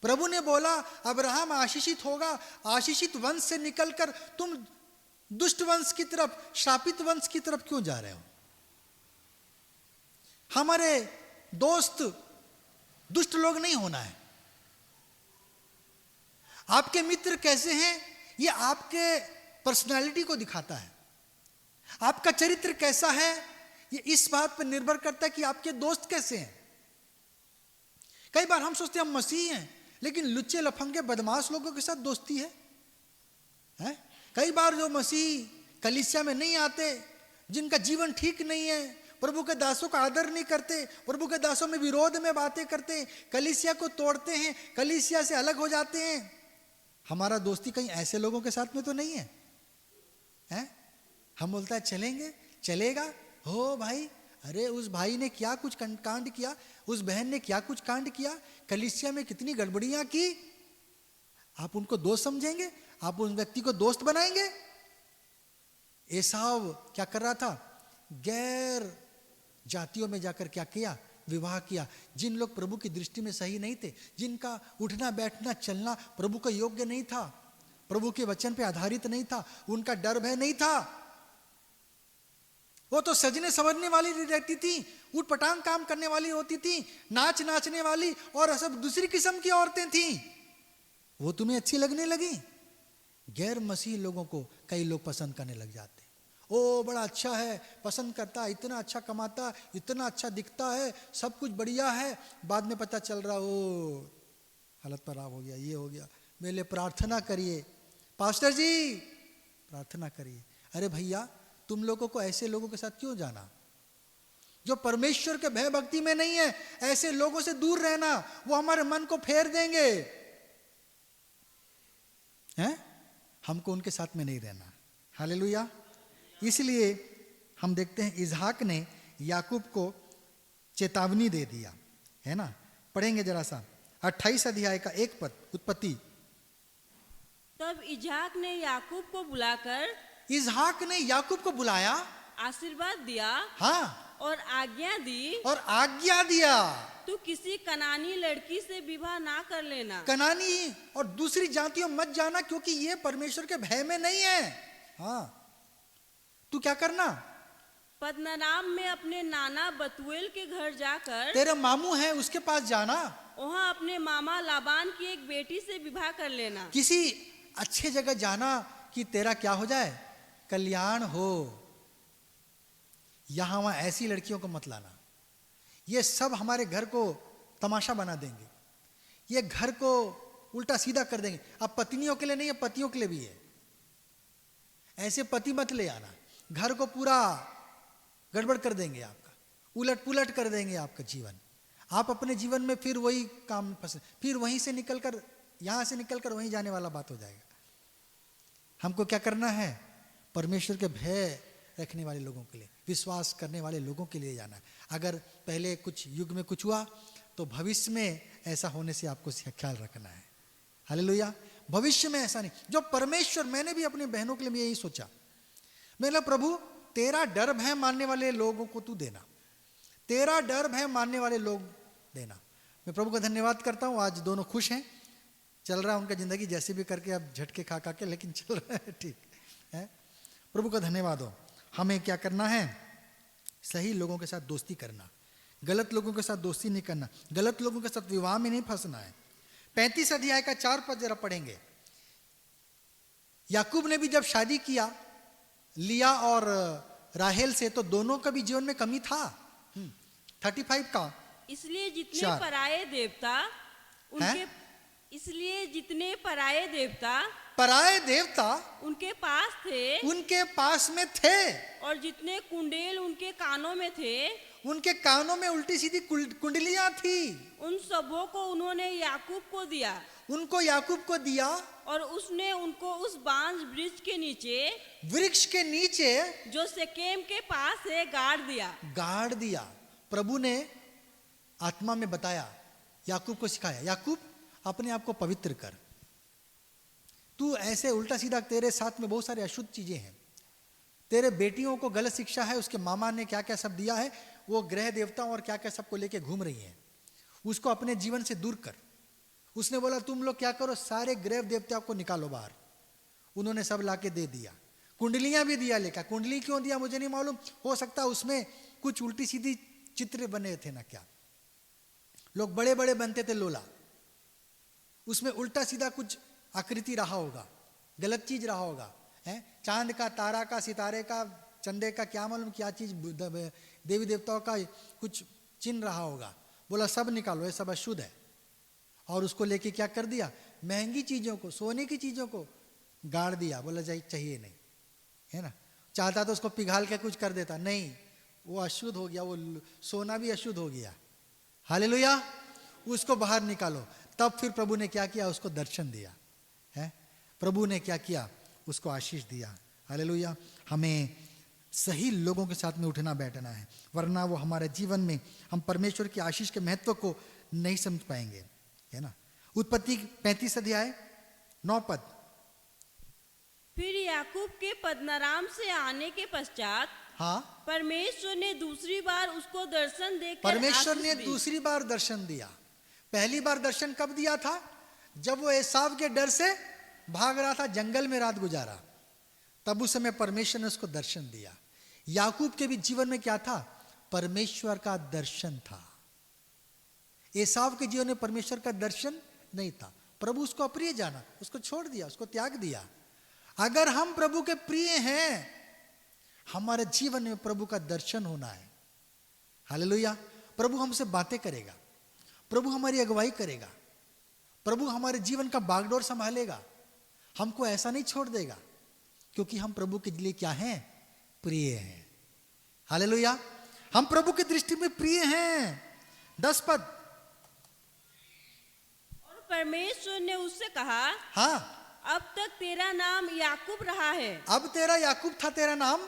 प्रभु ने बोला अब्राहम आशीषित होगा, आशीषित वंश से निकलकर तुम दुष्ट वंश की तरफ, श्रापित वंश की तरफ क्यों जा रहे हो? हमारे दोस्त दुष्ट लोग नहीं होना है। आपके मित्र कैसे हैं, ये आपके पर्सनालिटी को दिखाता है। आपका चरित्र कैसा है, ये इस बात पर निर्भर करता है कि आपके दोस्त कैसे हैं। कई बार हम सोचते हैं हम मसीह हैं, लेकिन लुच्चे लफंगे बदमाश लोगों के साथ दोस्ती है? कई बार जो मसीह कलीसिया में नहीं आते, जिनका जीवन ठीक नहीं है, प्रभु के दासों का आदर नहीं करते, प्रभु के दासों में विरोध में बातें करते हैं, कलीसिया को तोड़ते हैं, कलीसिया से अलग हो जाते हैं, हमारा दोस्ती कहीं ऐसे लोगों के साथ में तो नहीं है? हम बोलता है चलेंगे, चलेगा। हो भाई, अरे उस भाई ने क्या कुछ कांड किया, उस बहन ने क्या कुछ कांड किया, कलीसिया में कितनी गड़बड़ियां की, आप उनको दोस्त समझेंगे? आप उस व्यक्ति को दोस्त बनाएंगे? एसाव क्या कर रहा था? गैर जातियों में जाकर क्या किया? विवाह किया। जिन लोग प्रभु की दृष्टि में सही नहीं थे, जिनका उठना बैठना चलना प्रभु को योग्य नहीं था, प्रभु के वचन पे आधारित नहीं था, उनका डर भय नहीं था, वो तो सजने संवरने वाली रहती थी, उठ पटांग काम करने वाली होती थी, नाचने वाली और सब दूसरी किस्म की औरतें थी। वो तुम्हें अच्छी लगने लगी? गैर मसीह लोगों को कई लोग पसंद करने लग जाते। ओ बड़ा अच्छा है, पसंद करता, इतना अच्छा कमाता, इतना अच्छा दिखता है, सब कुछ बढ़िया है। बाद में पता चल रहा, ओ हालत खराब हो गया, ये हो गया। मेरे लिए प्रार्थना करिए पास्टर जी, प्रार्थना करिए। अरे भैया, तुम लोगों को ऐसे लोगों के साथ क्यों जाना जो परमेश्वर के भय भक्ति में नहीं है? ऐसे लोगों से दूर रहना, वो हमारे मन को फेर देंगे हैं? हमको उनके साथ में नहीं रहना। हालेलुया। इसलिए हम देखते हैं इसहाक ने याकूब को चेतावनी दे दिया, है ना। पढ़ेंगे जरा सा 28 अध्याय का 1 पद, उत्पत्ति। तब इसहाक ने याकूब को बुलाकर, इसहाक ने याकूब को बुलाया, आशीर्वाद दिया, हाँ, और आज्ञा दी, और आज्ञा दिया, तू किसी कनानी लड़की से विवाह ना कर लेना। कनानी और दूसरी जातियों मत जाना, क्योंकि ये परमेश्वर के भय में नहीं है। हाँ, तू क्या करना? पद्दनराम में अपने नाना बतूएल के घर जाकर, तेरे मामू है उसके पास जाना, वहाँ अपने मामा लाबान की एक बेटी से विवाह कर लेना। किसी अच्छे जगह जाना कि तेरा क्या हो जाए, कल्याण हो। यहां वहां ऐसी लड़कियों को मत लाना, ये सब हमारे घर को तमाशा बना देंगे, ये घर को उल्टा सीधा कर देंगे। अब पत्नियों के लिए नहीं है, पतियों के लिए भी है। ऐसे पति मत ले आना, घर को पूरा गड़बड़ कर देंगे, आपका उलट पुलट कर देंगे आपका जीवन। आप अपने जीवन में फिर वही काम फंसे, फिर वहीं से निकलकर, यहां से निकलकर वहीं जाने वाला बात हो जाएगा। हमको क्या करना है? परमेश्वर के भय रखने वाले लोगों के लिए, विश्वास करने वाले लोगों के लिए जाना है। अगर पहले कुछ युग में कुछ हुआ तो भविष्य में ऐसा होने से आपको ख्याल रखना है। हालेलुया। भविष्य में ऐसा नहीं। जो परमेश्वर, मैंने भी अपनी बहनों के लिए यही सोचा, मैंने प्रभु तेरा डर भय मानने वाले लोगों को तू देना, तेरा डर भय मानने वाले लोग देना। मैं प्रभु का धन्यवाद करता हूँ, आज दोनों खुश हैं, चल रहा है उनका जिंदगी जैसे भी करके, अब झटके खा के, लेकिन चल रहा है, ठीक है। प्रभु का धन्यवाद हो। हमें क्या करना है? सही लोगों के साथ दोस्ती करना, गलत लोगों के साथ दोस्ती नहीं करना, गलत लोगों के साथ विवाह में नहीं फंसना है। 35 अध्याय का 4 पद जरा पढ़ेंगे। याकूब ने भी जब शादी किया लिया और राहेल से, तो दोनों का भी जीवन में कमी था। 35 का, इसलिए जितने 4 पराये देवता उनके, इसलिए जितने पराये देवता उनके पास थे, उनके पास में थे, और जितने कुंडेल उनके कानों में थे, उनके कानों में उल्टी सीधी कुंडलियां थी, उन सबों को उन्होंने याकूब को दिया, उनको याकूब को दिया, और उसने उनको उस बांज वृक्ष के नीचे जो शेकेम के पास है गाड़ दिया। प्रभु ने आत्मा में बताया, याकूब को सिखाया, याकूब अपने आप को पवित्र कर, तू ऐसे उल्टा सीधा, तेरे साथ में बहुत सारे अशुद्ध चीजें हैं, तेरे बेटियों को गलत शिक्षा है, उसके मामा ने क्या क्या सब दिया है, वो ग्रह देवताओं और क्या क्या सबको लेके घूम रही हैं, उसको अपने जीवन से दूर कर। उसने बोला तुम लोग क्या करो, सारे ग्रह देवताओं को निकालो बाहर। उन्होंने सब लाके दे दिया, कुंडलियां भी दिया लेकर। कुंडली क्यों दिया मुझे नहीं मालूम, हो सकता उसमें कुछ उल्टी सीधी चित्र बने थे ना, क्या लोग बड़े बड़े बनते थे लोला, उसमें उल्टा सीधा कुछ आकृति रहा होगा, गलत चीज रहा होगा, है चांद का, तारा का, सितारे का, चंदे का, क्या मालूम क्या चीज, देवी देवताओं का कुछ चिन्ह रहा होगा। बोला सब निकालो, ये सब अशुद्ध है। और उसको लेके क्या कर दिया, महंगी चीजों को, सोने की चीजों को गाड़ दिया। बोला चाहिए नहीं, है ना। चाहता तो उसको पिघाल के कुछ कर देता, नहीं, वो अशुद्ध हो गया, वो सोना भी अशुद्ध हो गया। हालेलुया। उसको बाहर निकालो। तब फिर प्रभु ने क्या किया, उसको दर्शन दिया है, प्रभु ने क्या किया, उसको आशीष दिया। हालेलुया। हमें सही लोगों के साथ में उठना बैठना है, वरना वो हमारे जीवन में हम परमेश्वर की आशीष के महत्व को नहीं समझ पाएंगे, है ना। उत्पत्ति 35 अध्याय 9 पद, फिर याकूब के पद्दनराम से आने के पश्चात हाँ, परमेश्वर ने दूसरी बार उसको दर्शन देकर परमेश्वर आशीष ने दी। दूसरी बार दर्शन दिया। पहली बार दर्शन कब दिया था? जब वो एसाव के डर से भाग रहा था, जंगल में रात गुजारा, तब उस समय परमेश्वर ने उसको दर्शन दिया। याकूब के भी जीवन में क्या था? परमेश्वर का दर्शन था। एसाव के जीवन में परमेश्वर का दर्शन नहीं था। प्रभु उसको अप्रिय जाना, उसको छोड़ दिया, उसको त्याग दिया। अगर हम प्रभु के प्रिय हैं, हमारे जीवन में प्रभु का दर्शन होना है। हालेलुया। प्रभु हमसे बातें करेगा, प्रभु हमारी अगुवाई करेगा, प्रभु हमारे जीवन का बागडोर संभालेगा, हमको ऐसा नहीं छोड़ देगा, क्योंकि हम प्रभु के लिए क्या हैं? प्रिय हैं। हालेलुया। हम प्रभु की दृष्टि में प्रिय हैं। 10 पद। और परमेश्वर ने उससे कहा, हाँ, अब तक तेरा नाम याकूब रहा है, अब तेरा याकूब था तेरा नाम,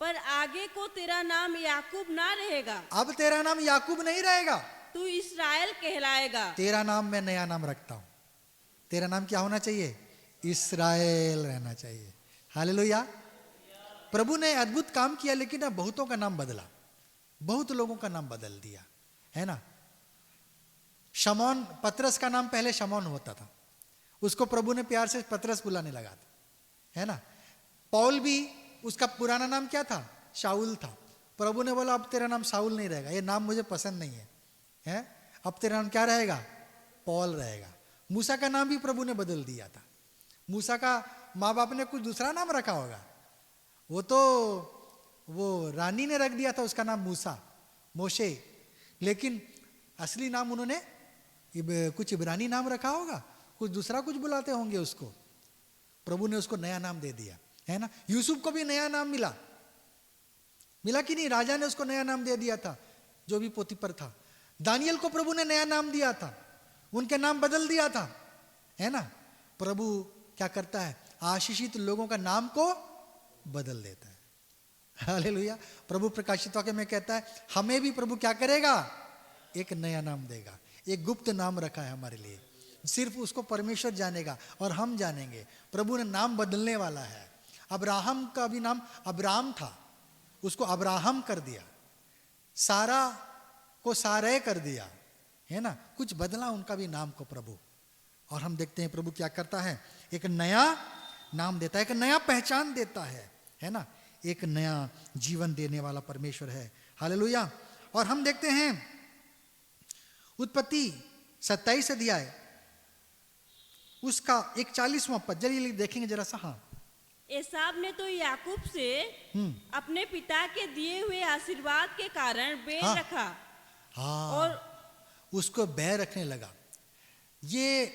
पर आगे को तेरा नाम याकूब ना रहेगा, अब तेरा नाम याकूब नहीं रहेगा, तू इसराइल कहलाएगा। तेरा नाम मैं नया नाम रखता हूं। तेरा नाम क्या होना चाहिए? इस्राएल रहना चाहिए। हालेलुया। प्रभु ने अद्भुत काम किया, लेकिन अब बहुतों का नाम बदला, बहुत लोगों का नाम बदल दिया, है ना। शमौन, पतरस का नाम पहले शमौन होता था, उसको प्रभु ने प्यार से पतरस बुलाने लगा था, है ना। पौल भी, उसका पुराना नाम क्या था? शाऊल था। प्रभु ने बोला अब तेरा नाम शाऊल नहीं रहेगा, ये नाम मुझे पसंद नहीं है, हैं? अब तेरा नाम क्या रहेगा? पौल रहेगा। मूसा का नाम भी प्रभु ने बदल दिया था। मूसा का माँ बाप ने कुछ दूसरा नाम रखा होगा, वो रानी ने रख दिया था उसका नाम मूसा, मोशे, लेकिन असली नाम उन्होंने कुछ इब्रानी नाम रखा होगा, कुछ दूसरा कुछ बुलाते होंगे उसको। प्रभु ने उसको नया नाम दे दिया, है ना। यूसुफ को भी नया नाम मिला कि नहीं? राजा ने उसको नया नाम दे दिया था, जो भी पोतीपर था। दानियल को प्रभु ने नया नाम दिया था, उनके नाम बदल दिया था, है ना। प्रभु क्या करता है? आशीषित लोगों का नाम को बदल देता है। हालेलुया। प्रभु प्रकाशित वाक्य में कहता है हमें भी प्रभु क्या करेगा? एक नया नाम देगा। एक गुप्त नाम रखा है हमारे लिए, सिर्फ उसको परमेश्वर जानेगा और हम जानेंगे। प्रभु ने नाम बदलने वाला है। अब्राहम का भी नाम अब्राम था, उसको अब्राहम कर दिया। सारा को सारे कर दिया, है ना। कुछ बदला उनका भी नाम को प्रभु। और हम देखते हैं प्रभु क्या करता है? एक नया नाम देता है, एक नया पहचान देता है ना। एक नया जीवन देने वाला परमेश्वर है। हालेलुया। और हम देखते हैं उत्पत्ति 27 अध्याय उसका 41वां पद, चलिए देखेंगे जरा सा। हाँ, एसाव ने तो याकूब से अपने पिता के दिए हुए आशीर्वाद के कारण बैर रखा। हाँ, और उसको बैर रखने लगा। ये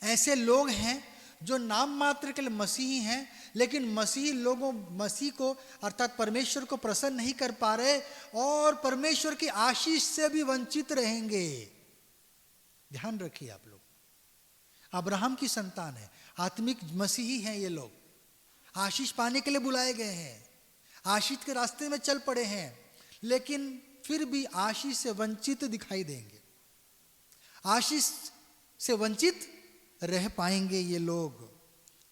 ऐसे लोग हैं जो नाम मात्र के लिए मसीही हैं, लेकिन मसीह को अर्थात परमेश्वर को प्रसन्न नहीं कर पा रहे और परमेश्वर की आशीष से भी वंचित रहेंगे। ध्यान रखिए आप लोग, अब्राहम की संतान है, आत्मिक मसीही हैं ये लोग, आशीष पाने के लिए बुलाए गए हैं, आशीष के रास्ते में चल पड़े हैं, लेकिन फिर भी आशीष से वंचित दिखाई देंगे, आशीष से वंचित रह पाएंगे ये लोग,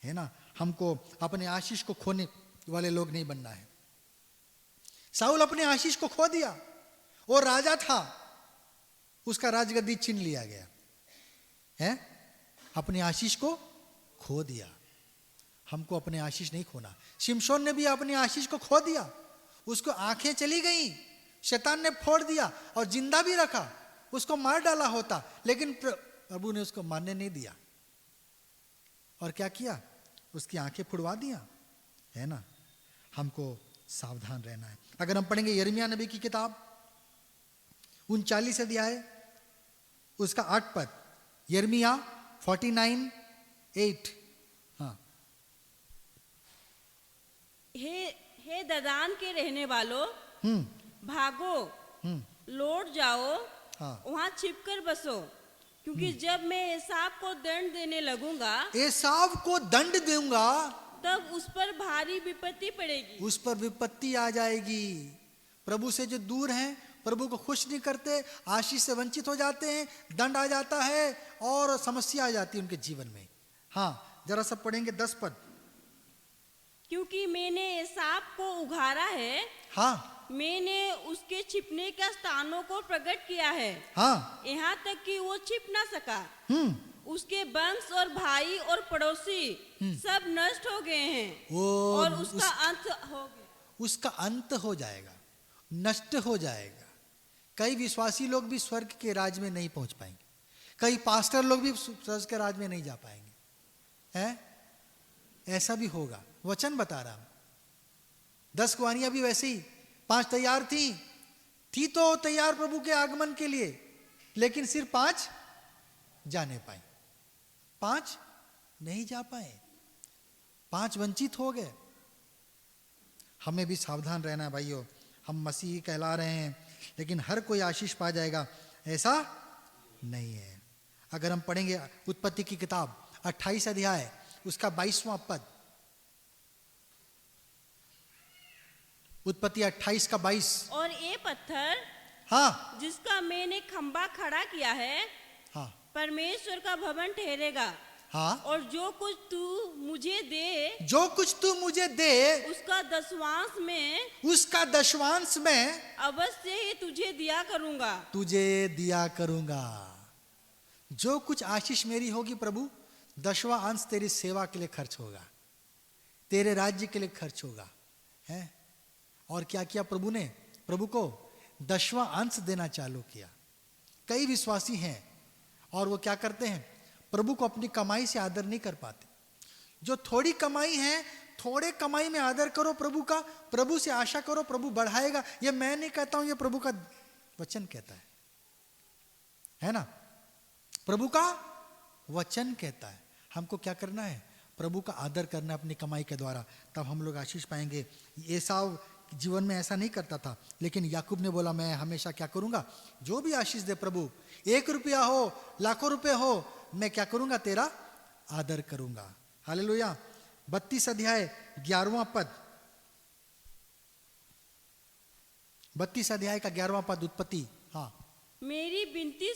है ना। हमको अपने आशीष को खोने वाले लोग नहीं बनना है। साउल अपने आशीष को खो दिया, वो राजा था, उसका राजगद्दी छीन लिया गया है, अपने आशीष को खो दिया। हमको अपने आशीष नहीं खोना। शिमशोन ने भी अपने आशीष को खो दिया, उसको आंखें चली गई, शैतान ने फोड़ दिया और जिंदा भी रखा, उसको मार डाला होता, लेकिन प्रभु ने उसको मारने नहीं दिया। और क्या किया? उसकी आंखें फुड़वा दिया, है ना। हमको सावधान रहना है। अगर हम पढ़ेंगे यिर्मयाह नबी की किताब 39 अध्याय उसका 8 पद, यिर्मयाह 49:8। हाँ, हे ददान के रहने वालों, भागो, लौट जाओ, वहां छिपकर बसो, क्योंकि जब मैं एसाव को दंड देने लगूंगा, एसाव को दंड दूंगा, तब उस पर भारी विपत्ति पड़ेगी, उस पर विपत्ति आ जाएगी। प्रभु से जो दूर हैं, प्रभु को खुश नहीं करते, आशीष से वंचित हो जाते हैं, दंड आ जाता है और समस्या आ जाती है उनके जीवन में। हाँ, जरा सब पढ़ेंगे 10 पद। क्योंकि मैंने एसाव को उघाड़ा है, हाँ मैंने उसके छिपने के स्थानों को प्रकट किया है, हाँ यहाँ तक कि वो छिप ना सका। हम्म उसके वंश और भाई और पड़ोसी सब नष्ट हो गए हैं और उसका अंत हो गया। उसका अंत हो जाएगा, नष्ट हो जाएगा। कई विश्वासी लोग भी स्वर्ग के राज में नहीं पहुंच पाएंगे, कई पास्टर लोग भी स्वर्ग के राज में नहीं जा पाएंगे, हैं? ऐसा भी होगा, वचन बता रहा हूं। 10 कुंवारियां भी वैसे ही, 5 तैयार थी तो तैयार प्रभु के आगमन के लिए, लेकिन सिर्फ 5 जाने पाए, 5 नहीं जा पाए, 5 वंचित हो गए। हमें भी सावधान रहना है भाइयों। हम मसीही कहला रहे हैं, लेकिन हर कोई आशीष पा जाएगा ऐसा नहीं है। अगर हम पढ़ेंगे उत्पत्ति की किताब 28 अध्याय उसका 22वां पद, उत्पत्ति 28 का 22। और ये पत्थर, हाँ, जिसका मैंने खंबा खड़ा किया है, हाँ, परमेश्वर का भवन ठहरेगा। हाँ, और जो कुछ तू मुझे दे, जो कुछ तू मुझे दे उसका दशवांश में अवश्य ही तुझे दिया करूंगा। जो कुछ आशीष मेरी होगी प्रभु, 10वां अंश तेरी सेवा के लिए खर्च होगा, तेरे राज्य के लिए खर्च होगा, है? और क्या किया प्रभु ने? प्रभु को 10वां अंश देना चालू किया। कई विश्वासी हैं और वो क्या करते हैं, प्रभु को अपनी कमाई से आदर नहीं कर पाते। जो थोड़ी कमाई है, थोड़े कमाई में आदर करो प्रभु का, प्रभु से आशा करो, प्रभु बढ़ाएगा। ये मैं नहीं कहता हूं, ये प्रभु का वचन कहता है ना? प्रभु का वचन कहता है। हमको क्या करना है? प्रभु का आदर करना अपनी कमाई के द्वारा, तब हम लोग आशीष पाएंगे। एसाव जीवन में ऐसा नहीं करता था, लेकिन याकूब ने बोला मैं हमेशा क्या करूंगा, जो भी आशीष दे प्रभु, 1 रुपया हो, लाखों रुपए हो, मैं क्या करूंगा, तेरा आदर करूंगा। हालेलुया। 32 अध्याय 11वां पद, 32 अध्याय का 11वां पद उत्पत्ति। हाँ, मेरी विनती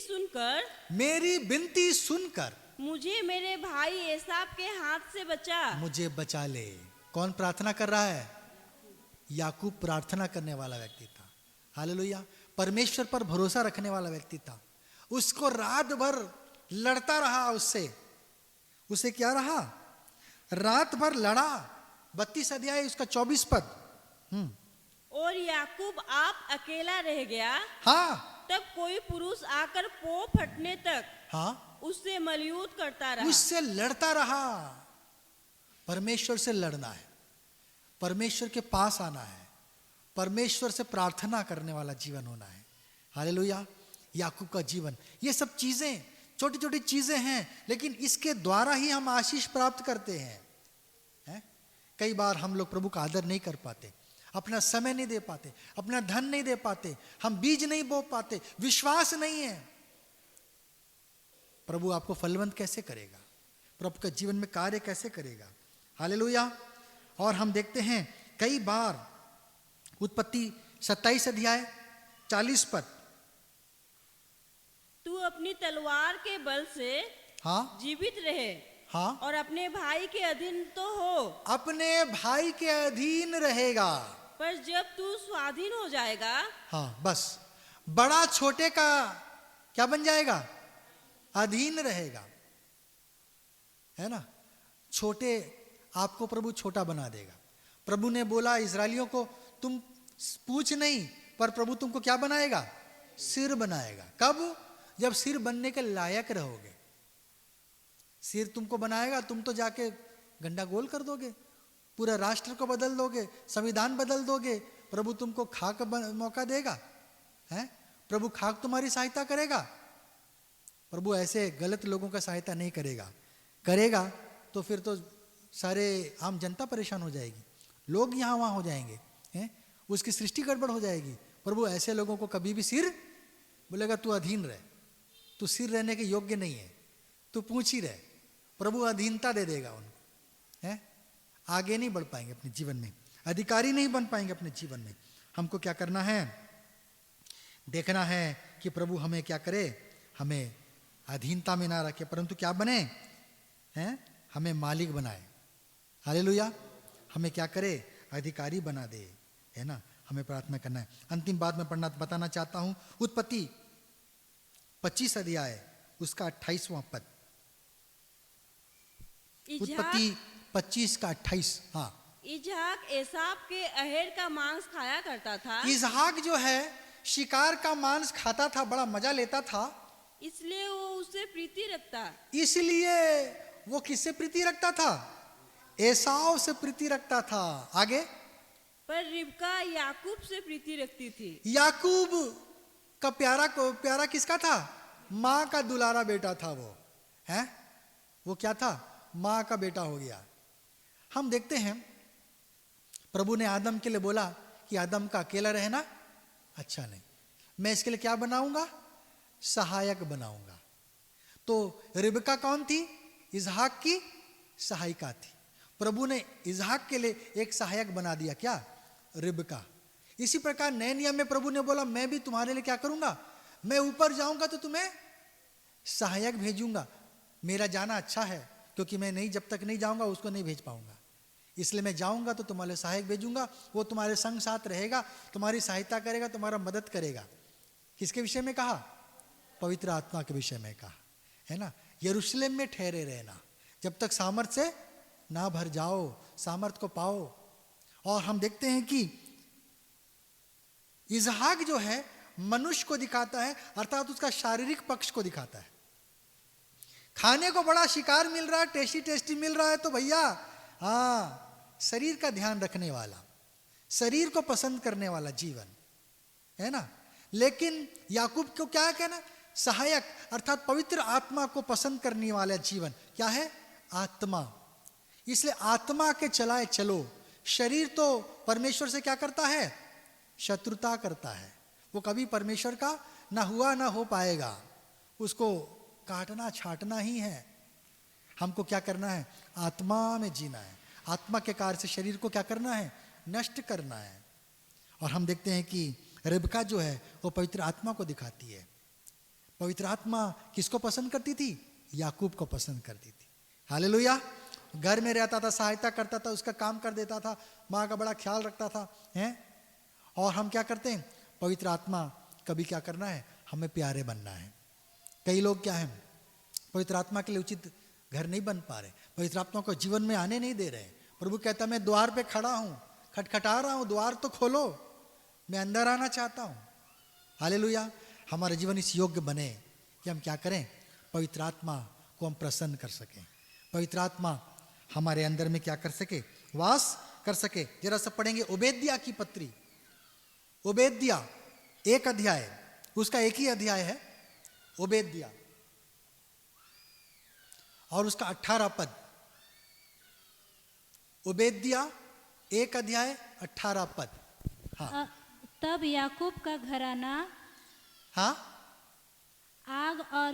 सुनकर मुझे मेरे भाई एसाव के हाथ से बचा। मुझे बचा ले। कौन प्रार्थना कर रहा है? याकूब प्रार्थना करने वाला व्यक्ति था। हालेलुया। परमेश्वर पर भरोसा रखने वाला व्यक्ति था। उसको रात भर लड़ता रहा, उससे क्या रहा? रात भर लड़ा। 32 अध्याय उसका 24 पद। और याकूब आप अकेला रह गया। हाँ, तब कोई पुरुष आकर पो फटने तक, हाँ, उससे मलयूत करता रहा, उससे लड़ता रहा। परमेश्वर से लड़ना है, परमेश्वर के पास आना है, परमेश्वर से प्रार्थना करने वाला जीवन होना है। हालेलुया। याकूब का जीवन, ये सब चीजें छोटी छोटी चीजें हैं, लेकिन इसके द्वारा ही हम आशीष प्राप्त करते हैं। कई बार हम लोग प्रभु का आदर नहीं कर पाते, अपना समय नहीं दे पाते, अपना धन नहीं दे पाते, हम बीज नहीं बो पाते, विश्वास नहीं है। प्रभु आपको फलवंत कैसे करेगा? प्रभु का जीवन में कार्य कैसे करेगा? हालेलुया। और हम देखते हैं कई बार उत्पत्ति 27 अध्याय 40 पद, तू अपनी तलवार के बल से हाँ, जीवित रहे, हाँ, और अपने भाई के अधीन तो हो। अपने भाई के अधीन रहेगा, पर जब तू स्वाधीन हो जाएगा, हाँ, बस बड़ा छोटे का क्या बन जाएगा? अधीन रहेगा, है ना? छोटे आपको प्रभु छोटा बना देगा। प्रभु ने बोला इजरायलियों को, तुम पूछ नहीं, पर प्रभु तुमको क्या बनाएगा? सिर बनाएगा। कब? जब सिर बनने के लायक रहोगे। सिर तुमको बनाएगा, तुम तो जाके गंडा गोल कर दोगे, पूरा राष्ट्र को बदल दोगे, संविधान बदल दोगे। प्रभु तुमको खाक मौका देगा, है? प्रभु खाक तुम्हारी सहायता करेगा? प्रभु ऐसे गलत लोगों का सहायता नहीं करेगा तो फिर तो सारे आम जनता परेशान हो जाएगी, लोग यहाँ वहाँ हो जाएंगे, हैं? उसकी सृष्टि गड़बड़ हो जाएगी। प्रभु ऐसे लोगों को कभी भी सिर बोलेगा, तू अधीन रहे, तू सिर रहने के योग्य नहीं है, तू पूछ ही रहे। प्रभु अधीनता दे देगा उनको, है? आगे नहीं बढ़ पाएंगे अपने जीवन में, अधिकारी नहीं बन पाएंगे अपने जीवन में। हमको क्या करना है? देखना है कि प्रभु हमें क्या करे, हमें अधीनता में ना रखे, परंतु क्या बने, हैं? हमें मालिक बनाए। हालेलुया। हमें क्या करे, अधिकारी बना दे, है ना। हमें प्रार्थना करना है। अंतिम बात मैं बताना चाहता हूं, उत्पत्ति 25 अध्याय उसका 28वां पद। उत्पत्ति 25 का 28। हाँ, इसहाक एसाव के अहेर का मांस खाया करता था। इसहाक जो है शिकार का मांस खाता था, बड़ा मजा लेता था, इसलिए वो उससे प्रीति रखता। इसलिए वो किससे प्रीति रखता था? एसाव से प्रीति रखता था। आगे, पर रिबका याकूब से प्रीति रखती थी। याकूब का प्यारा किसका था? माँ का दुलारा बेटा था वो, है। वो क्या था? माँ का बेटा हो गया। हम देखते हैं प्रभु ने आदम के लिए बोला कि आदम का अकेला रहना अच्छा नहीं, मैं इसके लिए क्या बनाऊंगा? सहायक बनाऊंगा। तो रिबका कौन थी? इसहाक की सहायिका थी। प्रभु ने इसहाक के लिए एक सहायक बना दिया, क्या? रिबका। इसी प्रकार नए नियम में प्रभु ने बोला मैं भी तुम्हारे लिए क्या करूंगा? मैं ऊपर जाऊंगा तो तुम्हें सहायक भेजूंगा। मेरा जाना अच्छा है, क्योंकि मैं नहीं, जब तक नहीं जाऊंगा उसको नहीं भेज पाऊंगा, इसलिए मैं जाऊंगा तो तुम्हारे सहायक भेजूंगा। वो तुम्हारे संग साथ रहेगा, तुम्हारी सहायता करेगा, तुम्हारा मदद करेगा। किसके विषय में कहा? पवित्र आत्मा के विषय में कहा, है ना। यरूशलेम में ठहरे रहना, जब तक सामर्थ से ना भर जाओ, सामर्थ को पाओ। और हम देखते हैं कि इसहाक जो है मनुष्य को दिखाता है, अर्थात उसका शारीरिक पक्ष को दिखाता है। खाने को बड़ा शिकार मिल रहा है, टेस्टी मिल रहा है, तो भैया हाँ, शरीर का ध्यान रखने वाला, शरीर को पसंद करने वाला जीवन, है ना। लेकिन याकूब को क्या कहना? सहायक, अर्थात पवित्र आत्मा को पसंद करने वाला जीवन क्या है? आत्मा। इसलिए आत्मा के चलाए चलो। शरीर तो परमेश्वर से क्या करता है? शत्रुता करता है। वो कभी परमेश्वर का ना हुआ ना हो पाएगा, उसको काटना छाटना ही है। हमको क्या करना है? आत्मा में जीना है। आत्मा के कार्य से शरीर को क्या करना है? नष्ट करना है। और हम देखते हैं कि रिबका जो है वो पवित्र आत्मा को दिखाती है। पवित्र आत्मा किसको पसंद करती थी? याकूब को पसंद करती थी। हालेलुया। घर में रहता था, सहायता करता था, उसका काम कर देता था, माँ का बड़ा ख्याल रखता था, हैं। और हम क्या करते हैं? पवित्र आत्मा कभी क्या करना है? हमें प्यारे बनना है। कई लोग क्या है, पवित्र आत्मा के लिए उचित घर नहीं बन पा रहे, पवित्र आत्मा को जीवन में आने नहीं दे रहे। प्रभु कहता मैं द्वार पे खड़ा हूं, खटखटा रहा हूं, द्वार तो खोलो, मैं अंदर आना चाहता हूं। हालेलुया। हमारा जीवन इस योग्य बने कि हम क्या करें? पवित्र आत्मा को हम प्रसन्न कर सकें, पवित्र आत्मा हमारे अंदर में क्या कर सके? वास कर सके। जरा सब पढ़ेंगे ओबेद्या की पत्री, ओबेद्या 1 अध्याय, उसका एक ही अध्याय है ओबेद्या, और उसका 18 पद। ओबेद्या 1 अध्याय 18 पद। हाँ। तब याकूब का घराना हाँ, आग और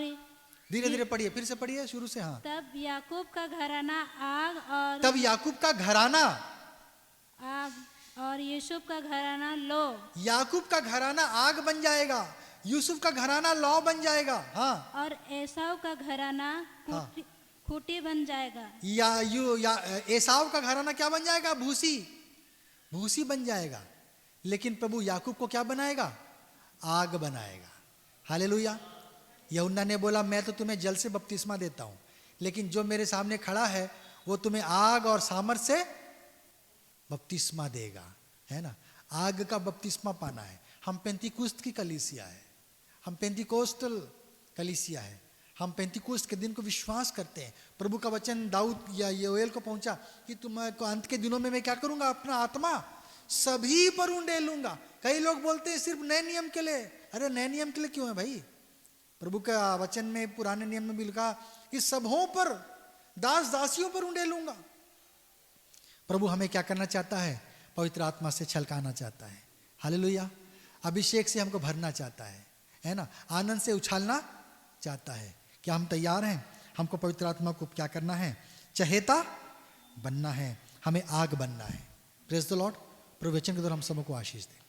धीरे धीरे पढ़िए, फिर से पढ़िए शुरू से। हाँ। तब याकूब का घराना आग और तब याकूब का घराना आग और यूसुफ का घराना लो। याकूब का घराना आग बन जाएगा, यूसुफ का घराना लौ बन जाएगा। हाँ। और एसाव का घराना खूटी बन जाएगा। एसाव का घराना क्या बन जाएगा? भूसी, भूसी बन जाएगा। लेकिन प्रभु याकूब को क्या बनाएगा? आग बनाएगा। हालेलुया। यूहन्ना ने बोला मैं तो तुम्हें जल से बपतिस्मा देता हूं, लेकिन जो मेरे सामने खड़ा है वो तुम्हें आग और सामर्थ से बपतिस्मा देगा, है ना। आग का बपतिस्मा पाना है। हम पेंतीकोस्त की कलीसिया है, हम पेंतीकोस्टल कलीसिया है। हम पेंतीकोस्त के दिन को विश्वास करते हैं। प्रभु का वचन दाऊद या योएल को पहुंचा कि तुम अंत के दिनों में मैं क्या करूंगा? अपना आत्मा सभी पर उंडेलूंगा। कई लोग बोलते हैं सिर्फ नए नियम के लिए। अरे नए नियम के लिए क्यों है भाई? प्रभु का वचन में पुराने नियम में भी लिखा कि सबों पर, दास दासियों पर उंडेलूंगा। प्रभु हमें क्या करना चाहता है? पवित्र आत्मा से छलकाना चाहता है। हालेलुया। अभिषेक से हमको भरना चाहता है ना। आनंद से उछालना चाहता है। क्या हम तैयार हैं? हमको पवित्र आत्मा को क्या करना है? चहेता बनना है, हमें आग बनना है। Praise the Lord. प्रभु वचन के द्वारा हम सबको आशीष दें।